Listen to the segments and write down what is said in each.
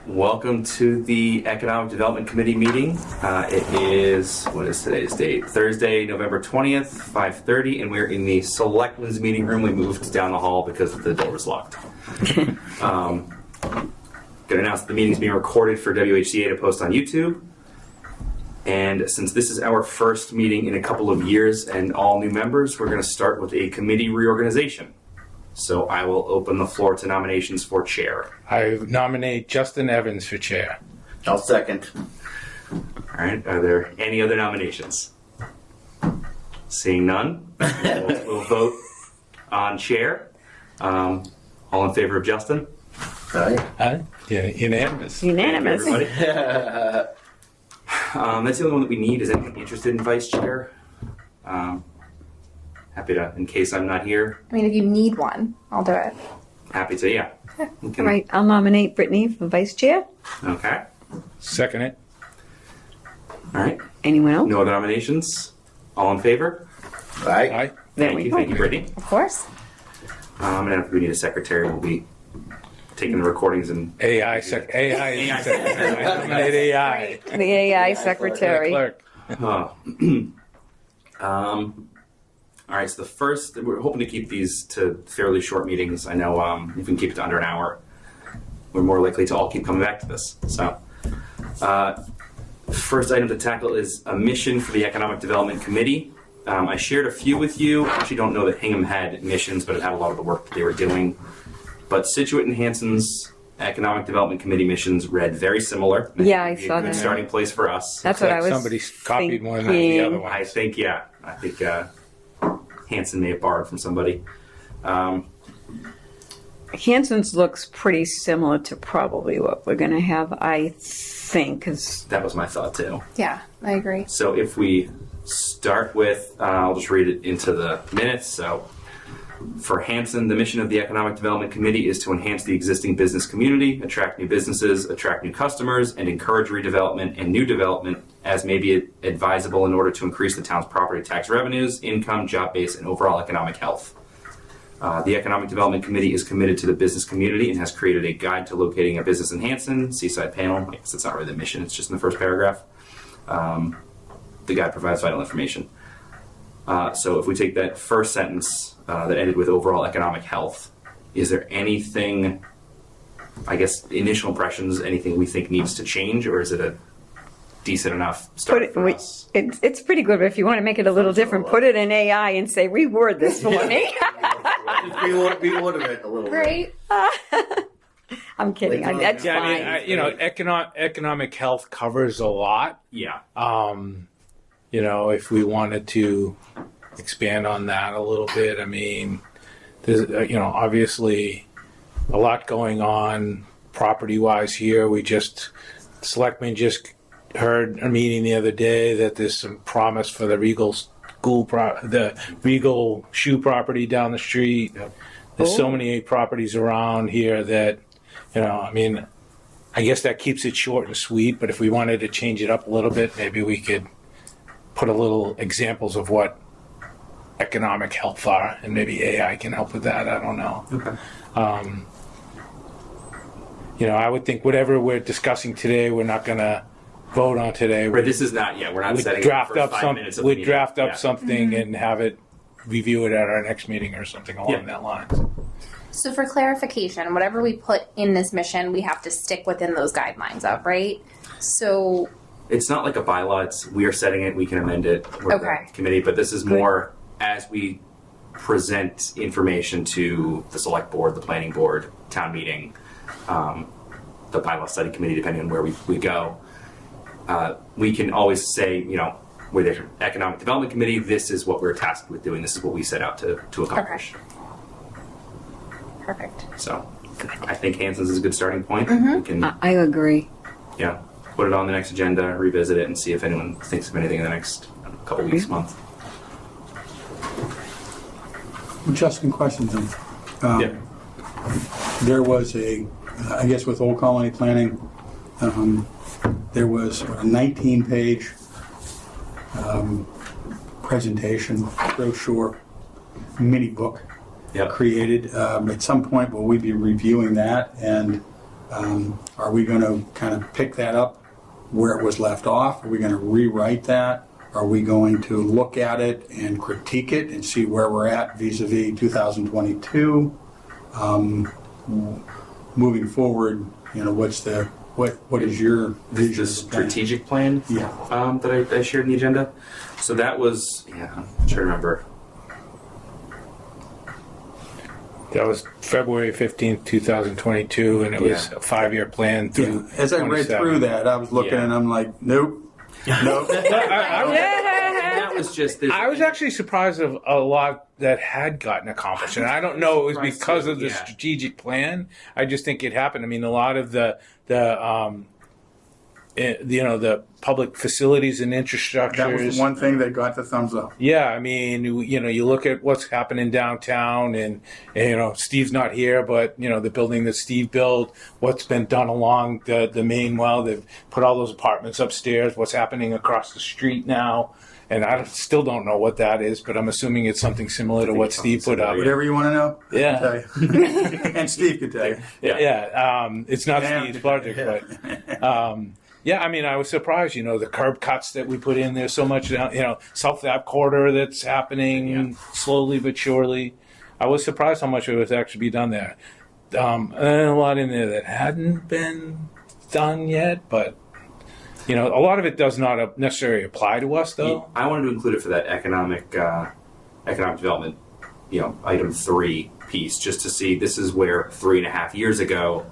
Welcome to the Economic Development Committee meeting. It is, what is today's date? Thursday, November 20th, 5:30, and we're in the Selectmen's meeting room. We moved down the hall because the door was locked. Going to announce that the meeting is being recorded for WHCA to post on YouTube. And since this is our first meeting in a couple of years and all new members, we're going to start with a committee reorganization. So I will open the floor to nominations for chair. I nominate Justin Evans for chair. I'll second. All right, are there any other nominations? Seeing none, we'll vote on chair. All in favor of Justin? Aye. Yeah, unanimous. Unanimous. Thank you, everybody. That's the only one that we need. Is anyone interested in vice chair? Happy to, in case I'm not here. I mean, if you need one, I'll do it. Happy to, yeah. We can- All right, I'll nominate Brittany for vice chair. Okay. Second it. All right. Anyone else? No other nominations? All in favor? Aye. Aye. There Thank we you. go. Thank you, Brittany. Of course. And if we need a secretary, we'll be taking the recordings and AI. I nominate AI. The AI secretary. Clerk. All right, so the first, we're hoping to keep these to fairly short meetings. I know if we can keep it to under an hour, we're more likely to all keep coming back to this. So, first item to tackle is a mission for the Economic Development Committee. I shared a few with you. I actually don't know that Hingham had missions, but it had a lot of the work that they were doing. But Situate and Hanson's Economic Development Committee missions read very similar. Yeah, I It'd be saw a good that. starting place for us. That's what I was Somebody copied one of the thinking. other ones. I think, yeah. I think Hanson may have borrowed from somebody. Hanson's looks pretty similar to probably what we're going to have, I think. 'Cause That was my thought, too. Yeah, I agree. So if we start with, I'll just read it into the minutes. So for Hanson, the mission of the Economic Development Committee is to enhance the existing business community, attract new businesses, attract new customers, and encourage redevelopment and new development as may be advisable in order to increase the town's property tax revenues, income, job base, and overall economic health. The Economic Development Committee is committed to the business community and has created a guide to locating a business in Hanson, Seaside Panel. I guess it's not really the mission, it's just in the first paragraph. The guide provides vital information. So if we take that first sentence that ended with overall economic health, is there anything, I guess, initial impressions, anything we think needs to change, or is it a decent enough start for us? It's pretty good, but if you want to make it a little different, put it in AI and say, reword this for me. We order it a little bit. Great. I'm kidding. That's Yeah, fine. I mean, economic health covers a lot. Yeah. If we wanted to expand on that a little bit, I mean, there's, obviously a lot going on property-wise here. Selectmen just heard a meeting the other day that there's some promise for the Regal the Regal shoe property down the street. Yep. There's so many properties around here that, I mean, I guess that keeps it short and sweet, but if we wanted to change it up a little bit, maybe we could put a little examples of what economic health are, and maybe AI can help with that. I don't know. Okay. I would think whatever we're discussing today, we're not going to vote on today. Right, this is not, we're not We'd setting draft the up first 5 minutes of the We'd meeting. draft up Yeah. something and have it review it at our next meeting or something along that line. So for clarification, whatever we put in this mission, we have to stick within those guidelines of, right? So, It's not like a bylaw, we are setting it, we can amend it. We're Okay. the committee, but this is more as we present information to the select board, the planning board, town meeting, the bylaw study committee, depending on where we go. We can always say, with the Economic Development Committee, this is what we're tasked with doing, this is what we set out to accomplish. perfect. So I think Hanson's is a good starting point. We can, I agree. put it on the next agenda, revisit it, and see if anyone thinks of anything in the next couple weeks, month. Justin, questions. Yeah. There was I guess with Old Colony Planning, there was a 19-page presentation, brochure, mini book Yep. created. At some point, will we be reviewing that and Are we going to kind of pick that up where it was left off? Are we going to rewrite that? Are we going to look at it and critique it and see where we're at vis-a-vis 2022? Moving forward, what is your vision? The strategic plan Yeah. that I shared in the agenda. So that was, I'm trying to remember. That was February 15th, 2022, and it was a 5-year plan through. As I read 27. through that, I was looking and I'm like, nope. Nope. That was just. I was actually surprised of a lot that had gotten accomplished, and I don't know it was Surprised because too, of the yeah. strategic plan. I just think it happened. I mean, a lot of the public facilities and infrastructures. That was the one thing that got the thumbs up. Yeah, I mean, you look at what's happening downtown, and Steve's not here, but the building that Steve built, what's been done along the main well, they've put all those apartments upstairs. What's happening across the street now, and I still don't know what that is, but I'm assuming it's something similar to what Steve put up. Whatever you want to know, Yeah. I can tell you. And Steve could tell you. It's not Yeah. Steve's project, but. Yeah, I mean, I was surprised, the curb cuts that we put in there, so much, South Ave corridor that's happening slowly but surely. I was surprised how much it was actually be done there. And a lot in there that hadn't been done yet, but, a lot of it does not necessarily apply to us, though. I wanted to include it for that economic development, item 3 piece, just to see this is where 3.5 years ago.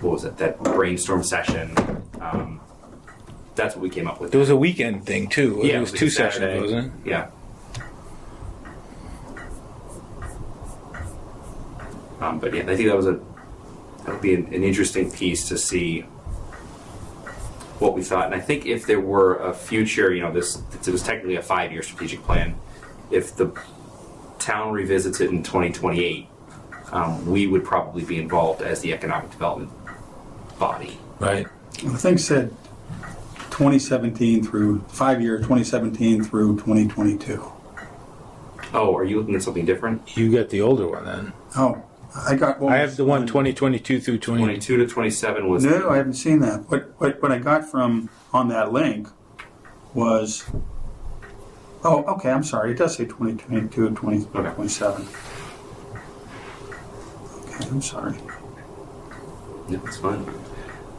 What was it? That brainstorm session. That's what we came up with. There was a weekend thing, too. Yeah, It was like 2 a Saturday. sessions, wasn't it? Yeah. But yeah, I think that would be an interesting piece to see what we thought. And I think if there were a future, it was technically a 5-year strategic plan. If the town revisits it in 2028, we would probably be involved as the economic development body. Right. The thing said 2017 through 5-year, 2017 through 2022. Oh, are you looking at something different? You got the older one, then. Oh, I got one. I have the one 2022 through 22 to 27 was. No, I haven't seen that. What I got from on that link was. Oh, okay. I'm sorry. It does say 2022 and 2027. Okay, I'm sorry. Yeah, that's fine.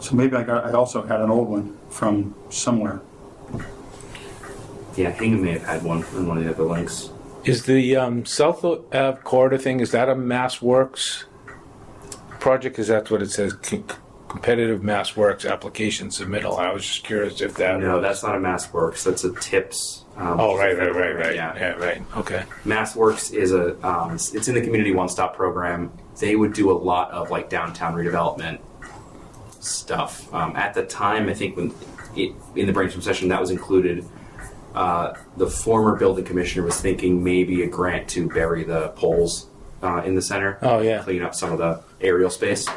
So maybe I also had an old one from somewhere. Yeah, Hingham may have had one in one of the other links. Is the South Ave corridor thing, is that a Mass Works project? Because that's what it says, competitive Mass Works application submittal. I was just curious if that No, was... that's not a MassWorks. That's a TIPS. Oh, right. Yeah. Yeah, right. Okay. MassWorks is it's in the Community One Stop program. They would do a lot of like downtown redevelopment stuff. At the time, I think in the brainstorm session that was included, the former building commissioner was thinking maybe a grant to bury the poles in the center. Oh, yeah. Clean up some of the aerial space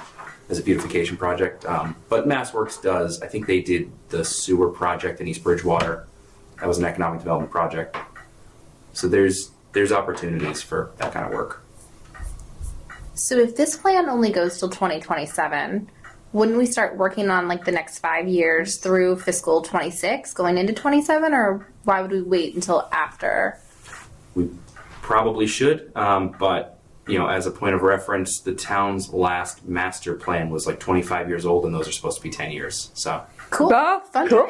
as a beautification project. But MassWorks does. I think they did the sewer project in East Bridgewater. That was an economic development project. So there's opportunities for that kind of work. So if this plan only goes till 2027, wouldn't we start working on like the next 5 years through fiscal 26 going into 27, or why would we wait until after? We probably should, but as a point of reference, the town's last master plan was like 25 years old, and those are supposed to be 10 years. So Cool. Oh, Fun cool.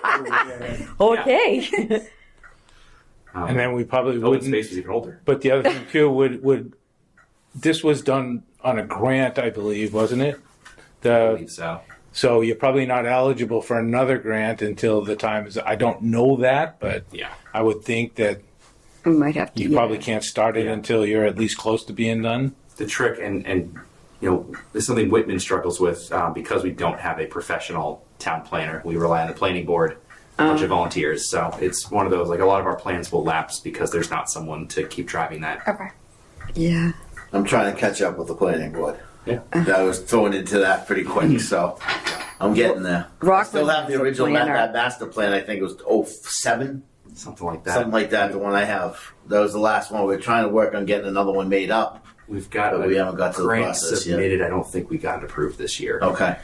times. Okay. And then we probably open wouldn't... space was even older. But the other thing, too, would... This was done on a grant, I believe, wasn't it? I believe so. So you're probably not eligible for another grant until the time is... I don't know that, but Yeah. I would think that We might have to. you probably can't start it until you're at least close to being done. The trick, and this is something Whitman struggles with because we don't have a professional town planner. We rely on the planning board, a bunch of volunteers. So it's one of those, like a lot of our plans will lapse because there's not someone to keep driving that. Okay. Yeah. I'm trying to catch up with the planning board. Yeah. I was thrown into that pretty quick, so I'm getting there. I still have the original that master plan. I think it was 07, Something like that. something like that. The one I have. That was the last one. We were trying to work on getting another one made up. We've got But a we haven't got to the grant process yet. submitted. I don't think we got it approved this year. Okay.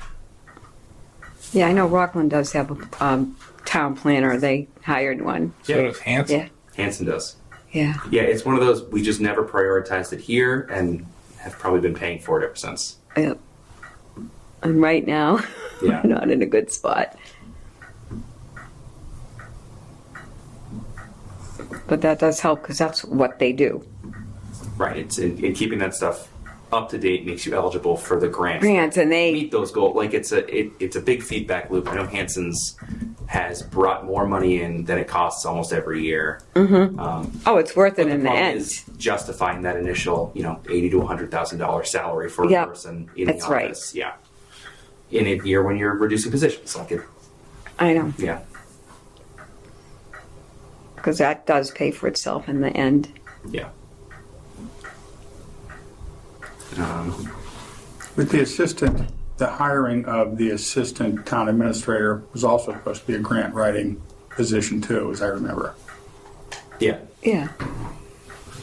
Yeah, I know Rockland does have a town planner. They hired one. So Yeah. does Hanson. Yeah, Hanson does. yeah. Yeah, it's one of those, we just never prioritized it here and have probably been paying for it ever since. Yep. And right now, Yeah. we're not in a good spot. But that does help because that's what they do. Right. It's in keeping that stuff up to date makes you eligible for the grants. Grants, and they Meet those goals. Like it's a big feedback loop. I know Hanson's has brought more money in than it costs almost every year. oh, it's worth it But the in the problem end. is justifying that initial, $80,000 to $100,000 salary for a Yeah, person in that's the right. office. Yeah. In a year when you're reducing positions, like it. I know, Yeah. because that does pay for itself in the end. Yeah. With the hiring of the assistant town administrator was also supposed to be a grant writing position too, as I remember. Yeah. Yeah.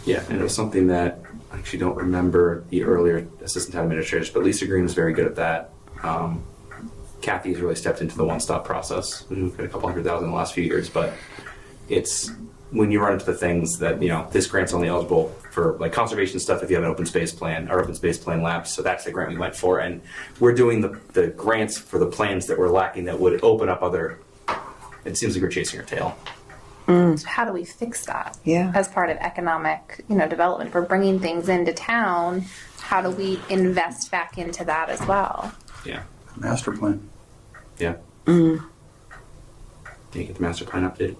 Yeah, and it was something that I actually don't remember the earlier assistant town administrators, but Lisa Green was very good at that. Kathy's really stepped into the one-stop process. We've got a couple $100,000 in the last few years, but it's when you run into the things that, this grant's only eligible for like conservation stuff if you have an open space plan. Our open space plan lapsed, so that's the grant we went for. And we're doing the grants for the plans that we're lacking that would open up other. It seems like we're chasing our tail. So how do we fix that? Yeah. As part of economic, development, if we're bringing things into town, how do we invest back into that as well? Yeah. Master plan. Yeah. Did you get the master plan updated?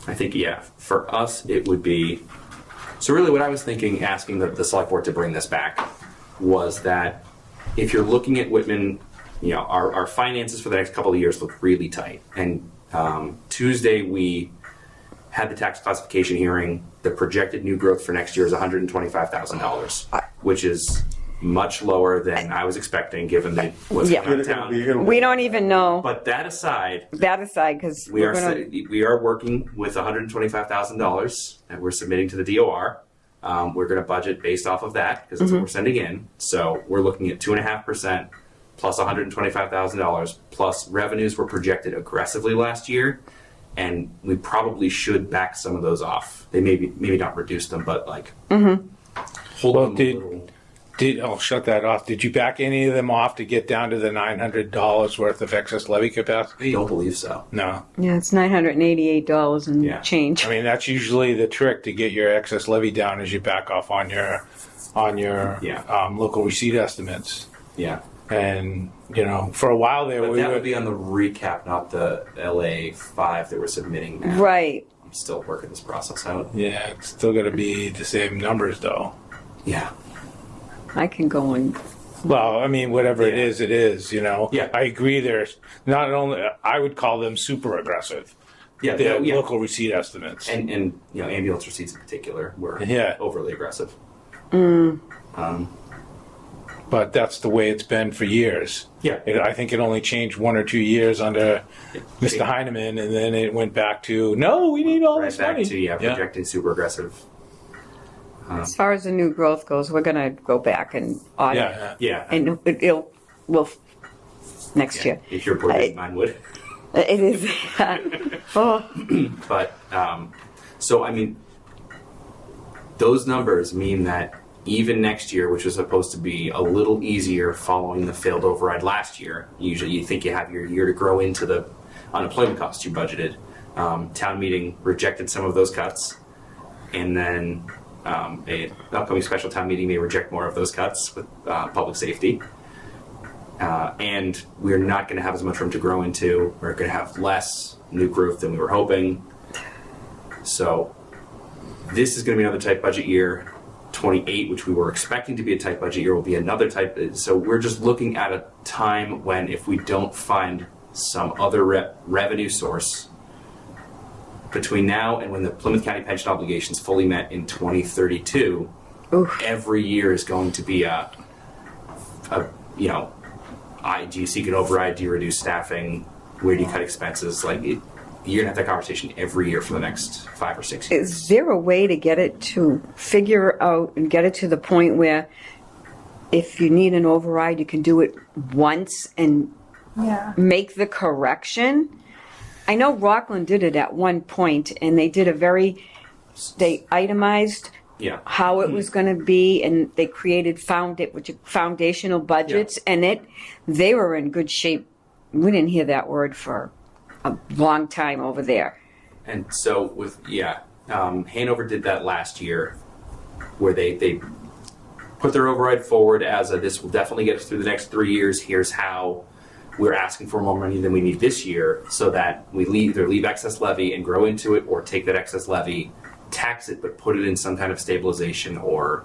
I think, for us, it would be. So, really, what I was thinking, asking the select board to bring this back, was that if you're looking at Whitman, our finances for the next couple of years look really tight. And Tuesday, we had the tax classification hearing. The projected new growth for next year is $125,000, which is much lower than I was expecting, given that what's Yeah. coming out of town. We don't even know But that aside, because we are working with $125,000 that we're submitting to the DOR. We're going to budget based off of that because that's what we're sending in. So we're looking at 2.5% plus $125,000 plus revenues were projected aggressively last year, and we probably should back some of those off. They maybe not reduce them, but hold Well, them a little. I'll shut that off. Did you back any of them off to get down to the $900 worth of excess levy I capacity? don't believe so. No. Yeah, it's $988 and Yeah. change. I mean, that's usually the trick to get your excess levy down is you back off on your local receipt estimates. Yeah. And, for a while there, But we that were. would be on the recap, not the LA 5 that we're submitting now. Right. I'm still working this process out. Yeah, it's still going to be the same numbers, though. Yeah. I can go and Well, I mean, whatever it Yeah. is, it is, Yeah. I agree there's not only, I would call them super aggressive. Yeah. The yeah. local receipt estimates. And ambulance receipts in particular were Yeah. overly aggressive. But that's the way it's been for years. Yeah. I think it only changed 1 or 2 years under Mr. Heineman, and then it went back to, no, we need all Right this back money. to projecting super aggressive. as far as the new growth goes, we're gonna go back and audit, Yeah. Yeah. and we'll next year. If your board didn't, mine would. It is. Oh, But so I mean, those numbers mean that even next year, which was supposed to be a little easier following the failed override last year, usually you think you have your year to grow into the unemployment costs you budgeted. Town meeting rejected some of those cuts, and then an upcoming special town meeting may reject more of those cuts with public safety. And we're not going to have as much room to grow into. We're going to have less new growth than we were hoping. So this is going to be another tight budget year. 28, which we were expecting to be a tight budget year, will be another tight. So we're just looking at a time when if we don't find some other revenue source between now and when the Plymouth County pension obligation is fully met in 2032, every year is going to be do you seek an override? Do you reduce staffing? Where do you cut expenses? Like you're gonna have that conversation every year for the next 5 or 6 years. Is there a way to get it to figure out and get it to the point where if you need an override, you can do it once and make the correction? I know Rockland did it at one point, and they did they itemized how it was going to be, and they created foundational budgets, and they were in good shape. We didn't hear that word for a long time over there. And so Hanover did that last year, where they put their override forward as this will definitely get us through the next 3 years. Here's how we're asking for more money than we need this year, so that we either leave excess levy and grow into it, or take that excess levy, tax it, but put it in some kind of stabilization or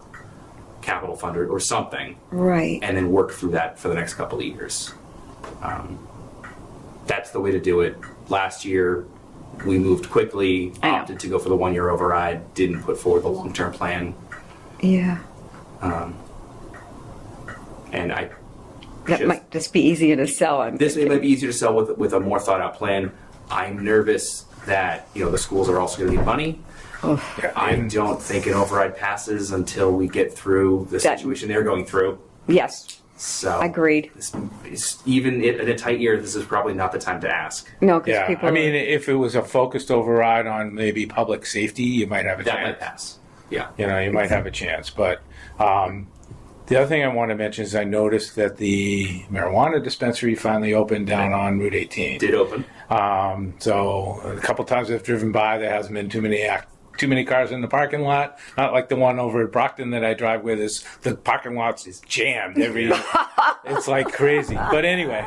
capital fund or something, Right. and then work through that for the next couple of years. That's the way to do it. Last year, we moved quickly, opted to go for the 1 year override, didn't put forward the long-term plan. Yeah. And That might just be easier to sell. It might be easier to sell with a more thought out plan. I'm nervous that the schools are also going to need money. I don't think an override passes until we get through the situation they're going through. Yes. So Agreed. Even in a tight year, this is probably not the time to ask. No, because people. I mean, if it was a focused override on maybe public safety, you might have a That chance. might pass. Yeah. You might have a chance. But the other thing I want to mention is I noticed that the marijuana dispensary finally opened down on Route 18. Did open. So a couple times I've driven by, there hasn't been too many cars in the parking lot. Not like the one over at Brockton that I drive with. The parking lot is jammed every. It's like crazy. But anyway,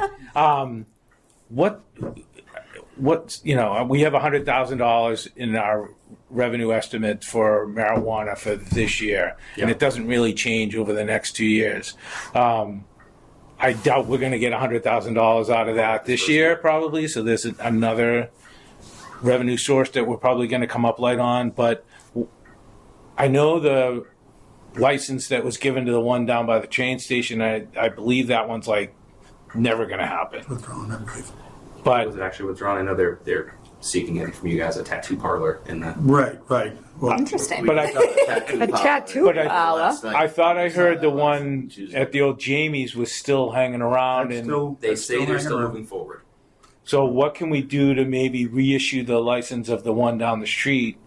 what's we have $100,000 in our revenue estimate for marijuana for this year, and it doesn't really change over the next 2 years. I doubt we're going to get $100,000 out of that this year, probably. So there's another revenue source that we're probably going to come up light on. But I know the license that was given to the one down by the train station, I believe that one's like never going to happen. Withdrawn, I believe. But Was it actually withdrawn? I know they're seeking it from you guys, a tattoo parlor in the. Right. Well, Interesting. but A tattoo But parlor. I thought I heard the one at the old Jamie's was still hanging around, and They say they're still hanging around. moving forward. so what can we do to maybe reissue the license of the one down the street?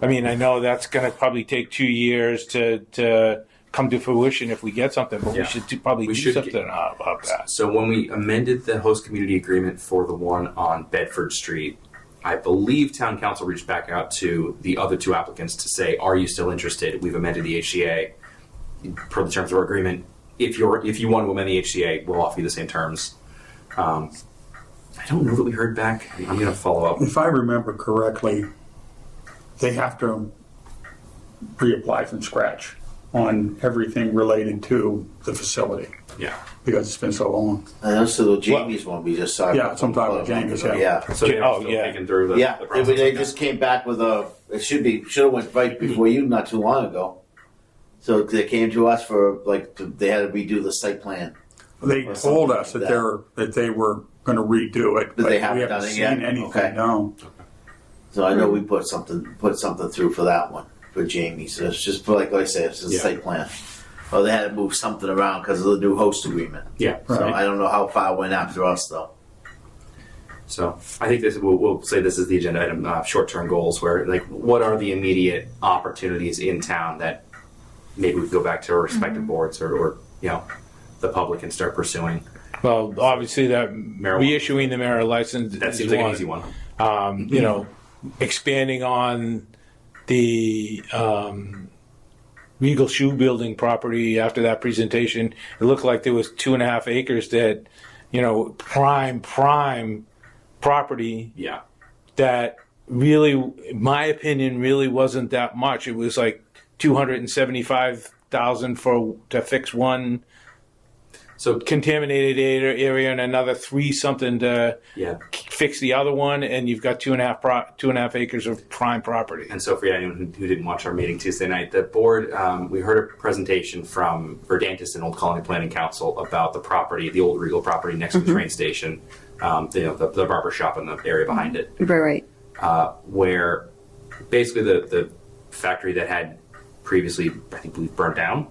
I mean, I know that's going to probably take 2 years to come to fruition if we get something, but we should probably do something about that. So when we amended the host community agreement for the one on Bedford Street, I believe town council reached back out to the other two applicants to say, are you still interested? We've amended the HCA per the terms of our agreement. If you want to amend the HCA, we'll offer you the same terms. I don't know that we heard back. I'm going to follow up. if I remember correctly, they have to reapply from scratch on everything related to the facility Yeah. because it's been so long. And also the Jamie's one we just saw. Yeah, sometime with Jamie's, yeah. Yeah. So they're Oh, still yeah. taking through the, Yeah, the process. they just came back with it should have went right before you not too long ago. So they came to us for they had to redo the site plan. They Or told something us that like they were going to redo it, But they we haven't done it seen yet? anything. Okay. No. So I know we put something through for that one for Jamie. So it's just like I said, it's a Yeah. site plan. Well, they had to move something around because of the new host agreement. Yeah. So Right. I don't know how far it went after us though. So I think we'll say this is the agenda item, short-term goals, where what are the immediate opportunities in town that maybe we could go back to our respective boards or the public and start pursuing. Well, obviously that Marijuana. reissuing the marijuana license That is seems like an easy one. Expanding on the Regal Shoe Building property after that presentation, it looked like there was 2.5 acres that, prime property Yeah. that really, in my opinion, really wasn't that much. It was like $275,000 to fix one So contaminated area and another 3 something to yeah, fix the other one, and you've got 2.5 acres of prime property. And so for anyone who didn't watch our meeting Tuesday night, the board, we heard a presentation from Verdantis and Old Colony Planning Council about the property, the old Regal property next to the train station, the barber shop in the area behind it, Right. where basically the factory that had previously, I think, burned down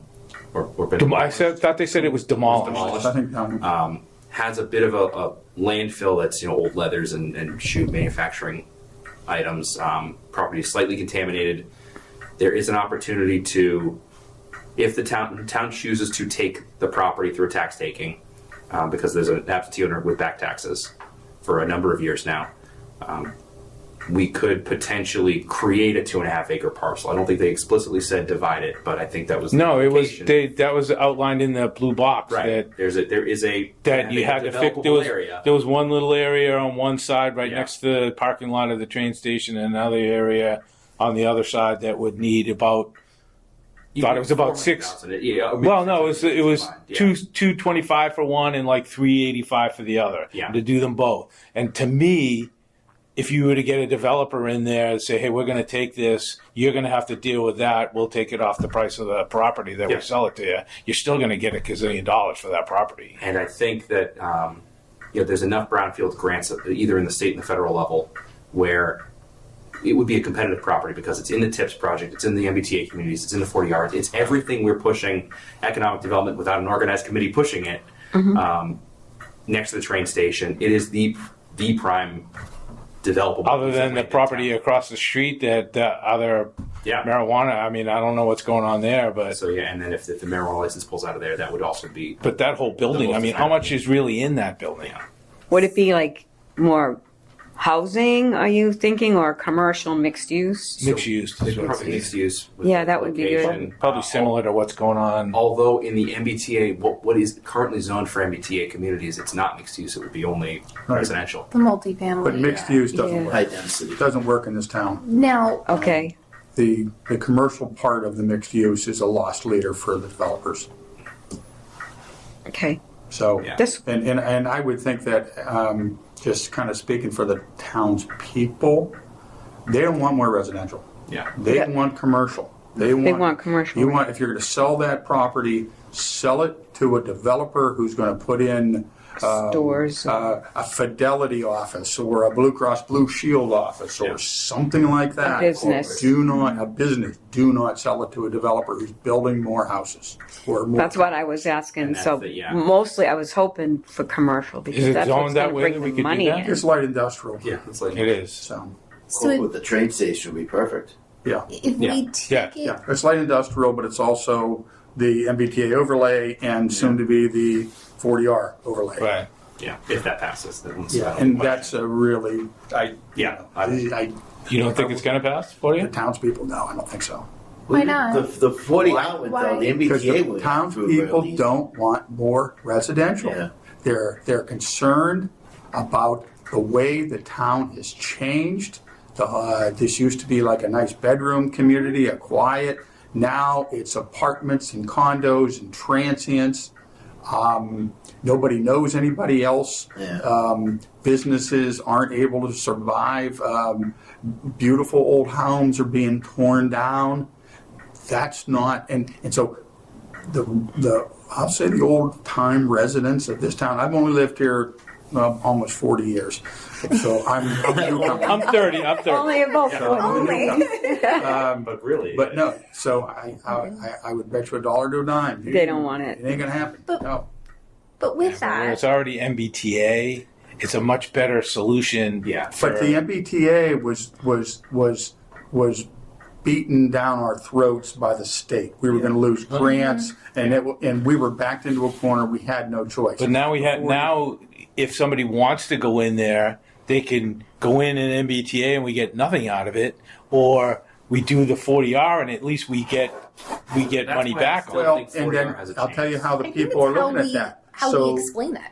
or been Thought they said it was demolished. demolished. I think, Has a bit of a landfill that's old leathers and shoe manufacturing items. Property is slightly contaminated. There is an opportunity to, if the town chooses to take the property through a tax taking, because there's an absentee owner with back taxes for a number of years now. We could potentially create a 2.5 acre parcel. I don't think they explicitly said divide it, but I think that was No, the it was implication. that was outlined in the blue box. Right. There is a That you had to fix. developable area. There was one little area on one side, right Yeah. next to the parking lot of the train station, and another area on the other side that would need about. Thought it was about 400,000. Yeah, Well, no, it was Yeah. 225 for one and like 385 for the other. Yeah. To do them both, and to me, if you were to get a developer in there and say, "Hey, we're going to take this. You're going to have to deal with that. We'll take it off the price of the property that Yeah. we sell it to you." You're still going to get $1 gazillion for that property. And I think that there's enough brownfield grants either in the state and the federal level where it would be a competitive property because it's in the TIPS project, it's in the MBTA communities, it's in the 40Rs, it's everything we're pushing economic development without an organized committee pushing it. Next to the train station, it is the prime developable. Other piece than of the land in property town. across the street, that other Yeah. marijuana. I mean, I don't know what's going on there, but So yeah, and then if the marijuana license pulls out of there, that would also be. but that whole building. most I mean, how desirable. much is really in that building? Would it be like more housing, are you thinking, or commercial mixed use? Mixed use. is what Probably it is. mixed use. with Yeah, the that would be good. location. Probably similar to what's going on. Although in the MBTA, what is currently zoned for MBTA communities, it's not mixed use. It would be only Right. residential. The multifamily. but mixed use doesn't Yeah. work. High density. Doesn't work in this town. Now, Okay, The commercial part of the mixed use is a lost leader for the developers. okay. So, Yeah. This, and I would think that, just kind of speaking for the townspeople, they don't want more residential. Yeah. They Yeah. want commercial. They want commercial. You want, if you're going to sell that property, sell it to a developer who's going to put in stores. a Fidelity office or a Blue Cross Blue Shield office or Yeah. something like that. business. Do not sell it to a developer who's building more houses or more. That's what I was asking. And that's So yeah. mostly I was hoping for commercial Is because it that's what's zoned that going to way bring that the we could do money that? in. It's light industrial. Yeah, it's like It is. So, so With the train station would be perfect. yeah. if Yeah. we take Yeah. it, Yeah, it's light industrial, but it's also the MBTA overlay and soon to be the 40R overlay. Right. yeah, if that passes, then it's Yeah, and that's a really, yeah. You don't think it's going to pass for the you? townspeople, no, I don't think so. Why not? The 40 outlet Why? though, the Because MBTA the would townspeople don't want more residential. Yeah. They're concerned about the way the town has changed. This used to be like a nice bedroom community, a quiet. Now it's apartments and condos and transients. Nobody knows anybody else. Yeah. Businesses aren't able to survive. Beautiful old homes are being torn down. That's not, and so I'll say the old time residents of this town. I've only lived here almost 40 years, so I'm a newcomer. I'm 30. I'm 30. Only about But really, But no, so I would bet you $1 to a dime. They don't want it. It ain't gonna happen. No. But with When that, it's already MBTA, it's a much better solution. Yeah. But the MBTA was beaten down our throats by the state. We were going to lose grants, and we were backed into a corner. We had no choice. But now if somebody wants to go in there, they can go in an MBTA and we get nothing out of it, or we do the 40R and at least we get That's money why I back. still well, think and 40R then has a I'll tell you chance. how the I think people are it's how looking we- at that. How So we explain that?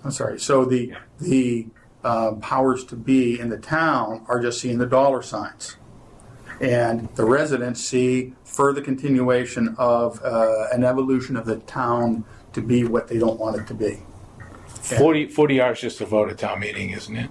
I'm sorry. So the powers to be in the town are just seeing the dollar signs, and the residents see further continuation of an evolution of the town to be what they don't want it to be. 40R is just a vote at town meeting, isn't it?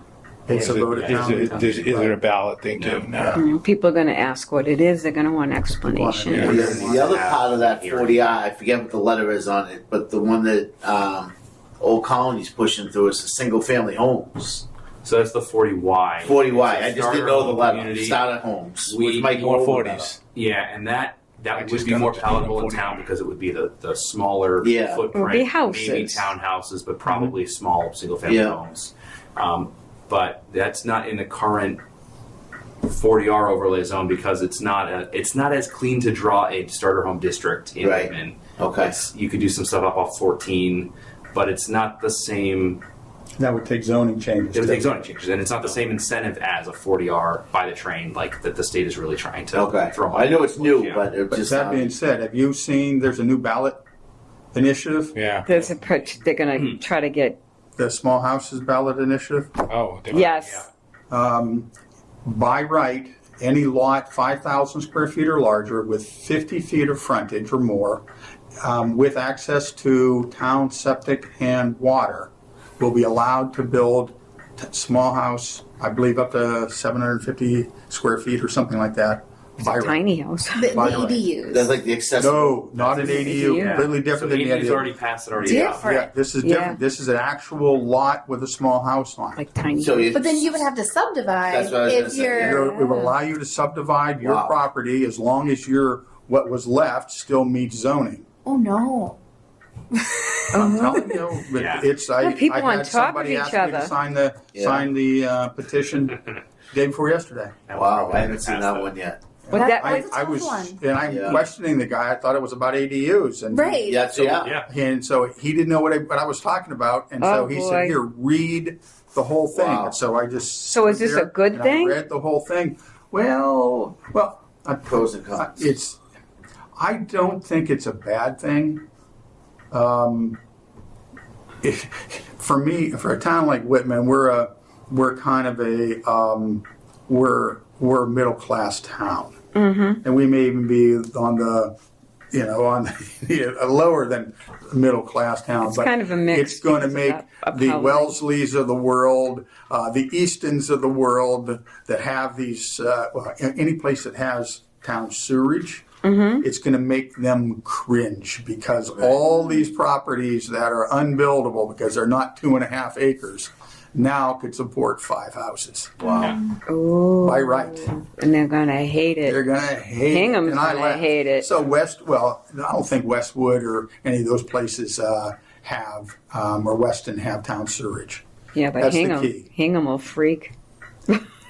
It's a vote at town meeting. Is there a ballot thing too? No. People are going to ask what it is. They're going to want explanation. Yeah. The other part of that 40R, I forget what the letter is on it, but the one that Old Colony's pushing through is the single family homes. So that's the 40Y. 40Y. I just didn't know the letter. Community. Starter homes. We which might go More over 40s. Yeah, and that would just be got more up to palatable in 40. town because it would be the smaller Yeah. footprint. It would be houses. Maybe townhouses, but probably small single family Yeah. homes. But that's not in the current 40R overlay zone because it's not as clean to draw a starter home district in Right. Whitman. Okay. You could do some stuff up off 14, but it's not the same. That would take zoning changes. It would too. take zoning changes, and it's not the same incentive as a 40R by the train, like that the state is really trying to Okay. throw. I know it's new, Yeah. but it But just that being said, have you seen, there's a new ballot initiative, Yeah. There's they're going to try to get, the small houses ballot initiative? Oh, yes. By right, any lot 5,000 square feet or larger with 50 feet of frontage or more, with access to town septic and water, will be allowed to build small house, I believe up to 750 square feet or something like that. By right. Tiny house. The By the way. EDUs. that's like the accessible. No, not an ADU, Yeah. completely So different than the ADU's ADU. already passed. It already Different. Yeah, this is Yeah. different. This is an actual lot with a small house on it. Like tiny. So you, But then you would have to subdivide That's what I was gonna if say. you're. It will allow you to subdivide your Wow. property as long as what was left still meets zoning. Oh no. I'm telling you, but Yeah. it's Yeah, people I on had top of somebody each ask me other. to sign the petition day before yesterday. That was wow, probably I haven't seen past that that. one yet. But That- that, That's a I tough was one. and I'm Yeah. questioning the guy. I thought it was about ADUs and Right. Yeah, so yeah. Yeah. and so he didn't know what I was talking about, and so Oh, he boy. said, "Here, read the whole thing." Wow. And so I just So is stood this a there good and thing? I read the whole thing. Well, Pros and cons. I don't think it's a bad thing. For me, for a town like Whitman, we're kind of we're a middle class town, and we may even be on the lower than middle class town. It's but kind of a mix It's going to because of make that the housing. Wellesleys of the world, the Eastons of the world that have these any place that has town sewerage. It's going to make them cringe because all these properties that are unbuildable because they're not 2.5 acres now could support 5 houses Wow. Ooh. by right. And they're going to hate They're it. going to hate Hingham's it. And I gonna laugh. hate it. So I don't think Westwood or any of those places have or Weston have town sewerage. Yeah, but That's the key. Hingham will freak.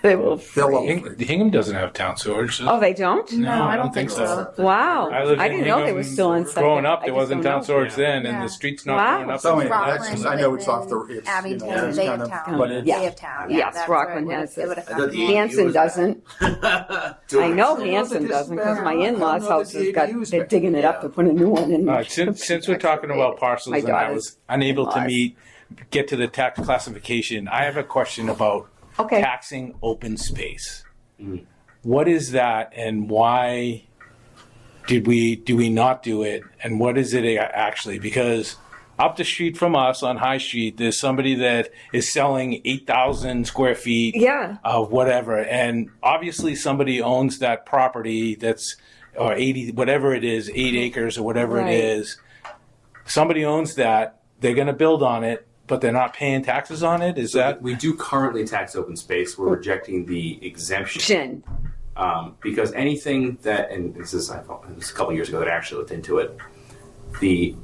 They will They'll freak. freak. Hingham doesn't have town sewage. Oh, they don't? No, I don't think so. Wow. I lived I in didn't know they Hingham were still on septic. Growing up, I there just wasn't don't town know. storage then, Yeah. and the street's not Wow. growing up. So anyway, anymore. that's just, I know it's off the. It's, Abington, you know, it's Bay kind of of, Town. but it's, Yeah. Bay of Town. Yes, that's Rockland where has it it. would I thought affect the me. Hanson was doesn't. I know So Hanson this doesn't is because my better. in-laws' I don't know house that has the got, ADUs they're digging it up to put a new one in. All right, since we're talking about parcels My and I daughter's was unable to in-laws. get to the tax classification, I have a question about Okay. taxing open space. What is that, and why do we not do it, and what is it actually? Because up the street from us on High Street, there's somebody that is selling 8,000 square feet Yeah. of whatever, and obviously somebody owns that property that's or 80 whatever it is, 8 acres or whatever Right. it is. Somebody owns that. They're going to build on it, but they're not paying taxes on it. Is that We do currently tax open space. We're rejecting the exemption. Jen. Because anything that, and this is a couple years ago that I actually looked into it, the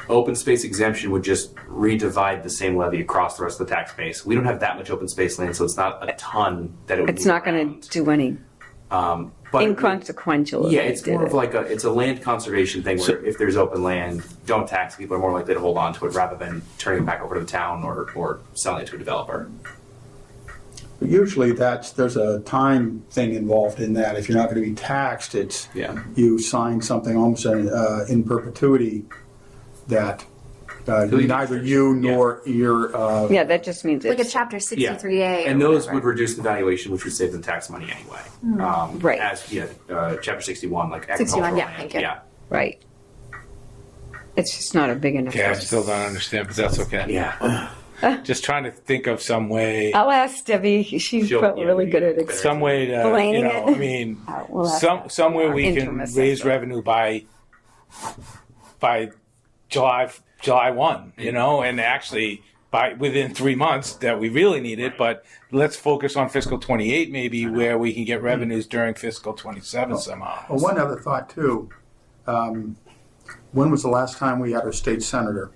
open space exemption would just redivide the same levy across the rest of the tax base. We don't have that much open space land, so it's not a ton that it would It's move not going around. to do any But inconsequential. if yeah, they it's did more it. of like it's a land conservation thing where if there's open land, don't tax. People are more likely to hold on to it rather than turning it back over to the town or selling it to a developer. usually there's a time thing involved in that. If you're not going to be taxed, it's Yeah. you sign something almost in perpetuity that neither you nor your Yeah, that just means Like a it's chapter 63A. And or those whatever. would reduce the valuation, which would save them tax money anyway. Right. As Chapter 61, like 61, agricultural yeah, land. thank you. Yeah. right. It's just not a big enough. okay? I place. still don't understand, but that's okay. Yeah. just trying to think of some way. I'll ask Debbie. She's She'll- yeah, really good at better. it. Some way to, Explaining you know, it. I mean, We'll ask somewhere we can interim raise assessor. revenue by July 1, you know, and actually by within 3 months that we really need it. But let's focus on fiscal 28 maybe, where we can get revenues during fiscal 27 somehow. Well, one other thought too. When was the last time we had our state senator?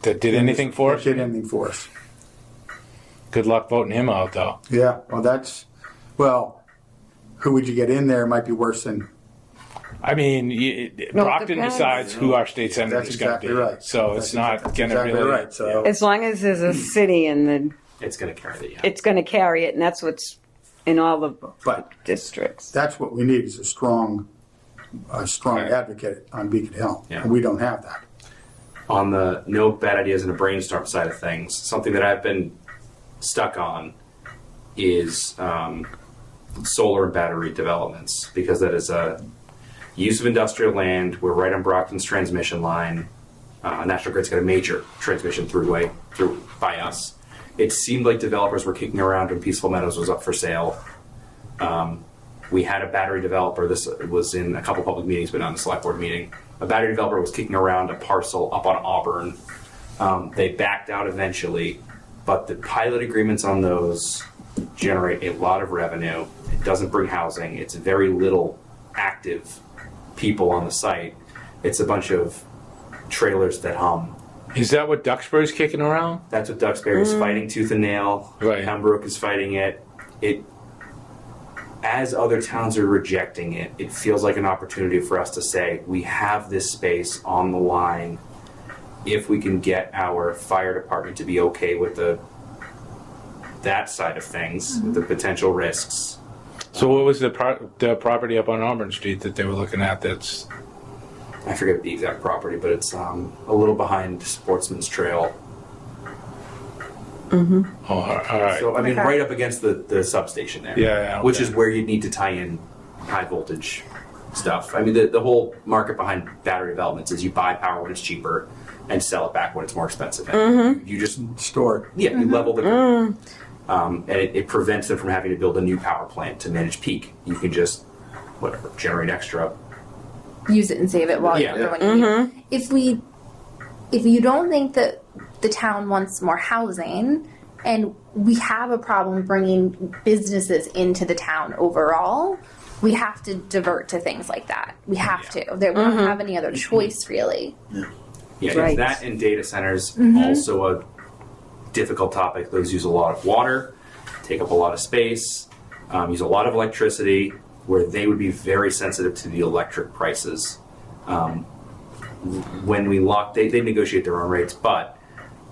That did anything for us? That did anything for us? Good luck voting him out, though. Yeah, well, who would you get in there might be worse than, I mean, No, it Brockton depends. decides who our state senator That's is going to exactly be. right. So it's not going to exactly really. right, so. As long as there's a city and then It's going to carry the. Yeah. it's going to carry it, and that's what's in all the But districts. that's what we need is a strong advocate on Beacon Hill. Yeah. And we don't have that. On the no bad ideas in a brainstorm side of things, something that I've been stuck on is solar and battery developments, because that is a use of industrial land. We're right on Brockton's transmission line. National Grid's got a major transmission through by us. It seemed like developers were kicking around when Peaceful Meadows was up for sale. We had a battery developer, this was in a couple public meetings, but not in the select board meeting. A battery developer was kicking around a parcel up on Auburn. They backed out eventually, but the pilot agreements on those generate a lot of revenue. It doesn't bring housing. It's very little active people on the site. It's a bunch of trailers that hum. Is that what Duxbury's kicking around? That's what Duxbury's fighting tooth and nail. Right. Pembroke is fighting it. As other towns are rejecting it, it feels like an opportunity for us to say, we have this space on the line. If we can get our fire department to be okay with that side of things, with the potential risks. So what was the property up on Auburn Street that they were looking at? That's I forget the exact property, but it's a little behind Sportsman's Trail. oh, all right. So, I mean, Okay. right up against the substation there. Yeah, Which okay. is where you'd need to tie in high voltage stuff. I mean, the whole market behind battery developments is you buy power when it's cheaper and sell it back when it's more expensive. And you just, Stored. you level the grid. And it prevents them from having to build a new power plant to manage peak. You can just, generate extra. Use it and save it while Yeah. you're going. If you don't think that the town wants more housing, and we have a problem bringing businesses into the town overall, we have to divert to things like that. We have to. We don't have any other choice, really. Yeah, Right. that and data centers, also a difficult topic. Those use a lot of water, take up a lot of space, use a lot of electricity, where they would be very sensitive to the electric prices. When we locked, they negotiate their own rates, but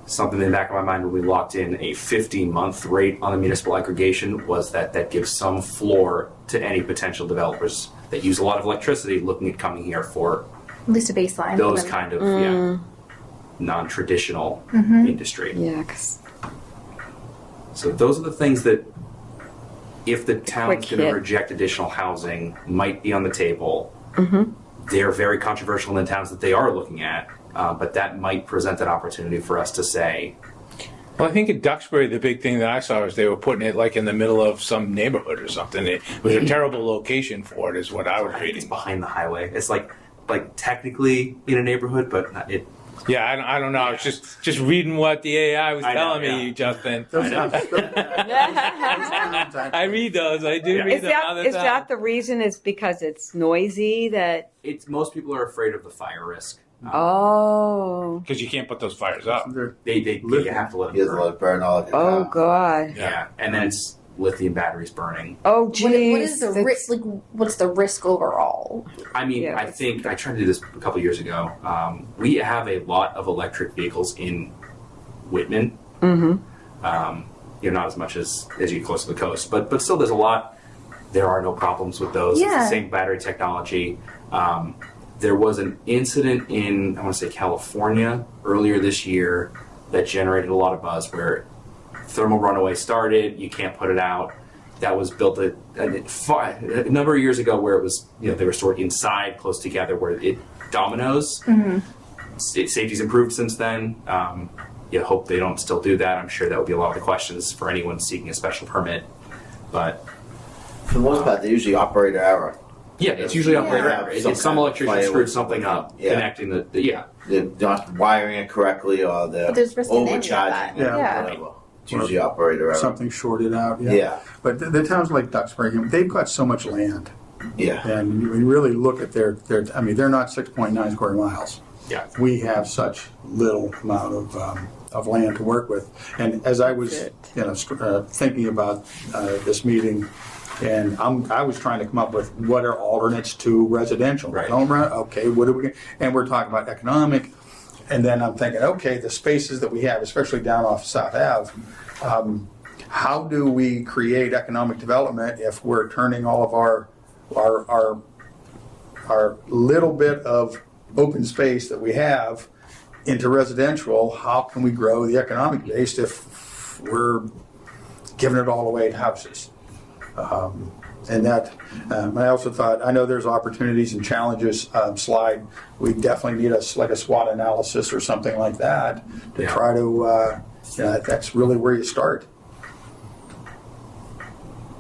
something in the back of my mind when we locked in a 15-month rate on the municipal aggregation was that gives some floor to any potential developers that use a lot of electricity looking at coming here for At least a baseline. those Then- kind of non-traditional industry. Yeah, 'cause So those are the things that, if the town's Quick going to hit. reject additional housing, might be on the table. They're very controversial in the towns that they are looking at, but that might present an opportunity for us to say, Well, I think in Duxbury, the big thing that I saw is they were putting it like in the middle of some neighborhood or something. It was a terrible location for it, is what I was I think it's reading. behind the highway. It's like technically in a neighborhood, but not, it. Yeah, I don't know. It's just reading what the AI was I know, telling yeah. me, Justin. Those towns- I read those. I do read is them all that the is time. that the reason? Is because it's noisy that? It's most people are afraid of the fire risk. Oh. Because you can't put those fires up. They're- They have to let He them has to burn. let it burn all of it. Oh God. Yeah, and then it's lithium batteries burning. Oh geez. What is the risk? Like, what's the risk overall? I mean, Yeah, I think I tried to do this a couple years ago. We have a lot of electric vehicles in Whitman. Not as much as you get close to the coast, but still, there's a lot. There are no problems with those. It's Yeah. the same battery technology. There was an incident in, I want to say, California earlier this year that generated a lot of buzz where thermal runaway started. You can't put it out. That was built a number of years ago where it was, they were stored inside close together where it dominoes. Safety's improved since then. you hope they don't still do that. I'm sure that would be a lot of the questions for anyone seeking a special permit. But For the most part, they're usually operator error. yeah, it's usually operator Yeah. error. Some It's some kind of electrician fire screwed with something up, yeah. connecting the yeah. They're not wiring it correctly, or they're There's risk in any of overcharging that. it, Yeah. whatever. It's usually operator error. Something shorted out, yeah. Yeah. But the towns like Duxbury, they've got so much land. Yeah. And you really look at their, I mean, they're not 6.9 square miles. Yeah. We have such little amount of land to work with. And as I was, thinking about this meeting, and I was trying to come up with what are alternates to residential. Right. Okay, what are we? And we're talking about economic. And then I'm thinking, okay, the spaces that we have, especially down off South Ave, how do we create economic development if we're turning all of our little bit of open space that we have into residential? How can we grow the economic base if we're giving it all away to houses? And that, I also thought, I know there's opportunities and challenges slide. We definitely need a SWOT analysis or something like that to Yeah. try to, that's really where you start.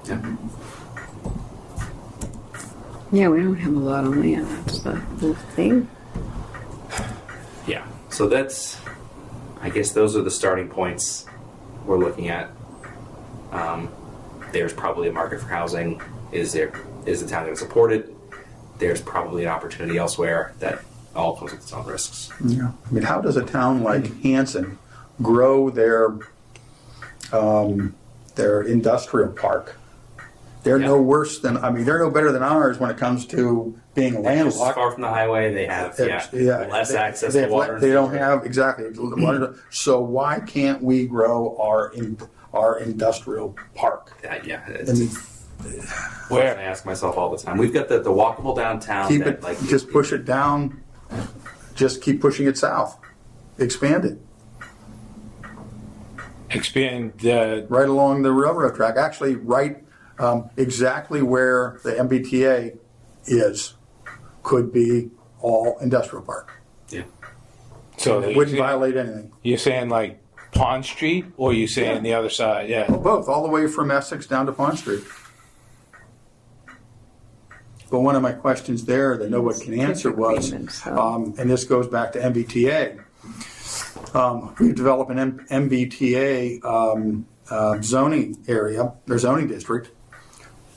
Yeah. Yeah, we don't have a lot of land. That's the whole thing. Yeah. So that's, I guess those are the starting points we're looking at. There's probably a market for housing. Is the town going to support it? There's probably an opportunity elsewhere. That all comes with its own risks. Yeah. I mean, how does a town like Hanson grow their industrial park? They're Yeah. no worse than, they're no better than ours when it comes to being Just landlocked. far from the highway, they have less access they to water. They don't have, exactly. So why can't we grow our industrial park? Yeah. I mean, I Where? ask myself all the time. We've got the walkable downtown. keep that, it, just push it down, just keep pushing it south, expand it, Expand right along the railroad track, actually right exactly where the MBTA is, could be all industrial park. Yeah. so It wouldn't violate anything. you're saying like Pond Street, or you saying the other side? Yeah. Both, all the way from Essex down to Pond Street. But one of my questions there that nobody can answer was, Agreement, so. and this goes back to MBTA. We've developed an MBTA zoning area, or zoning district.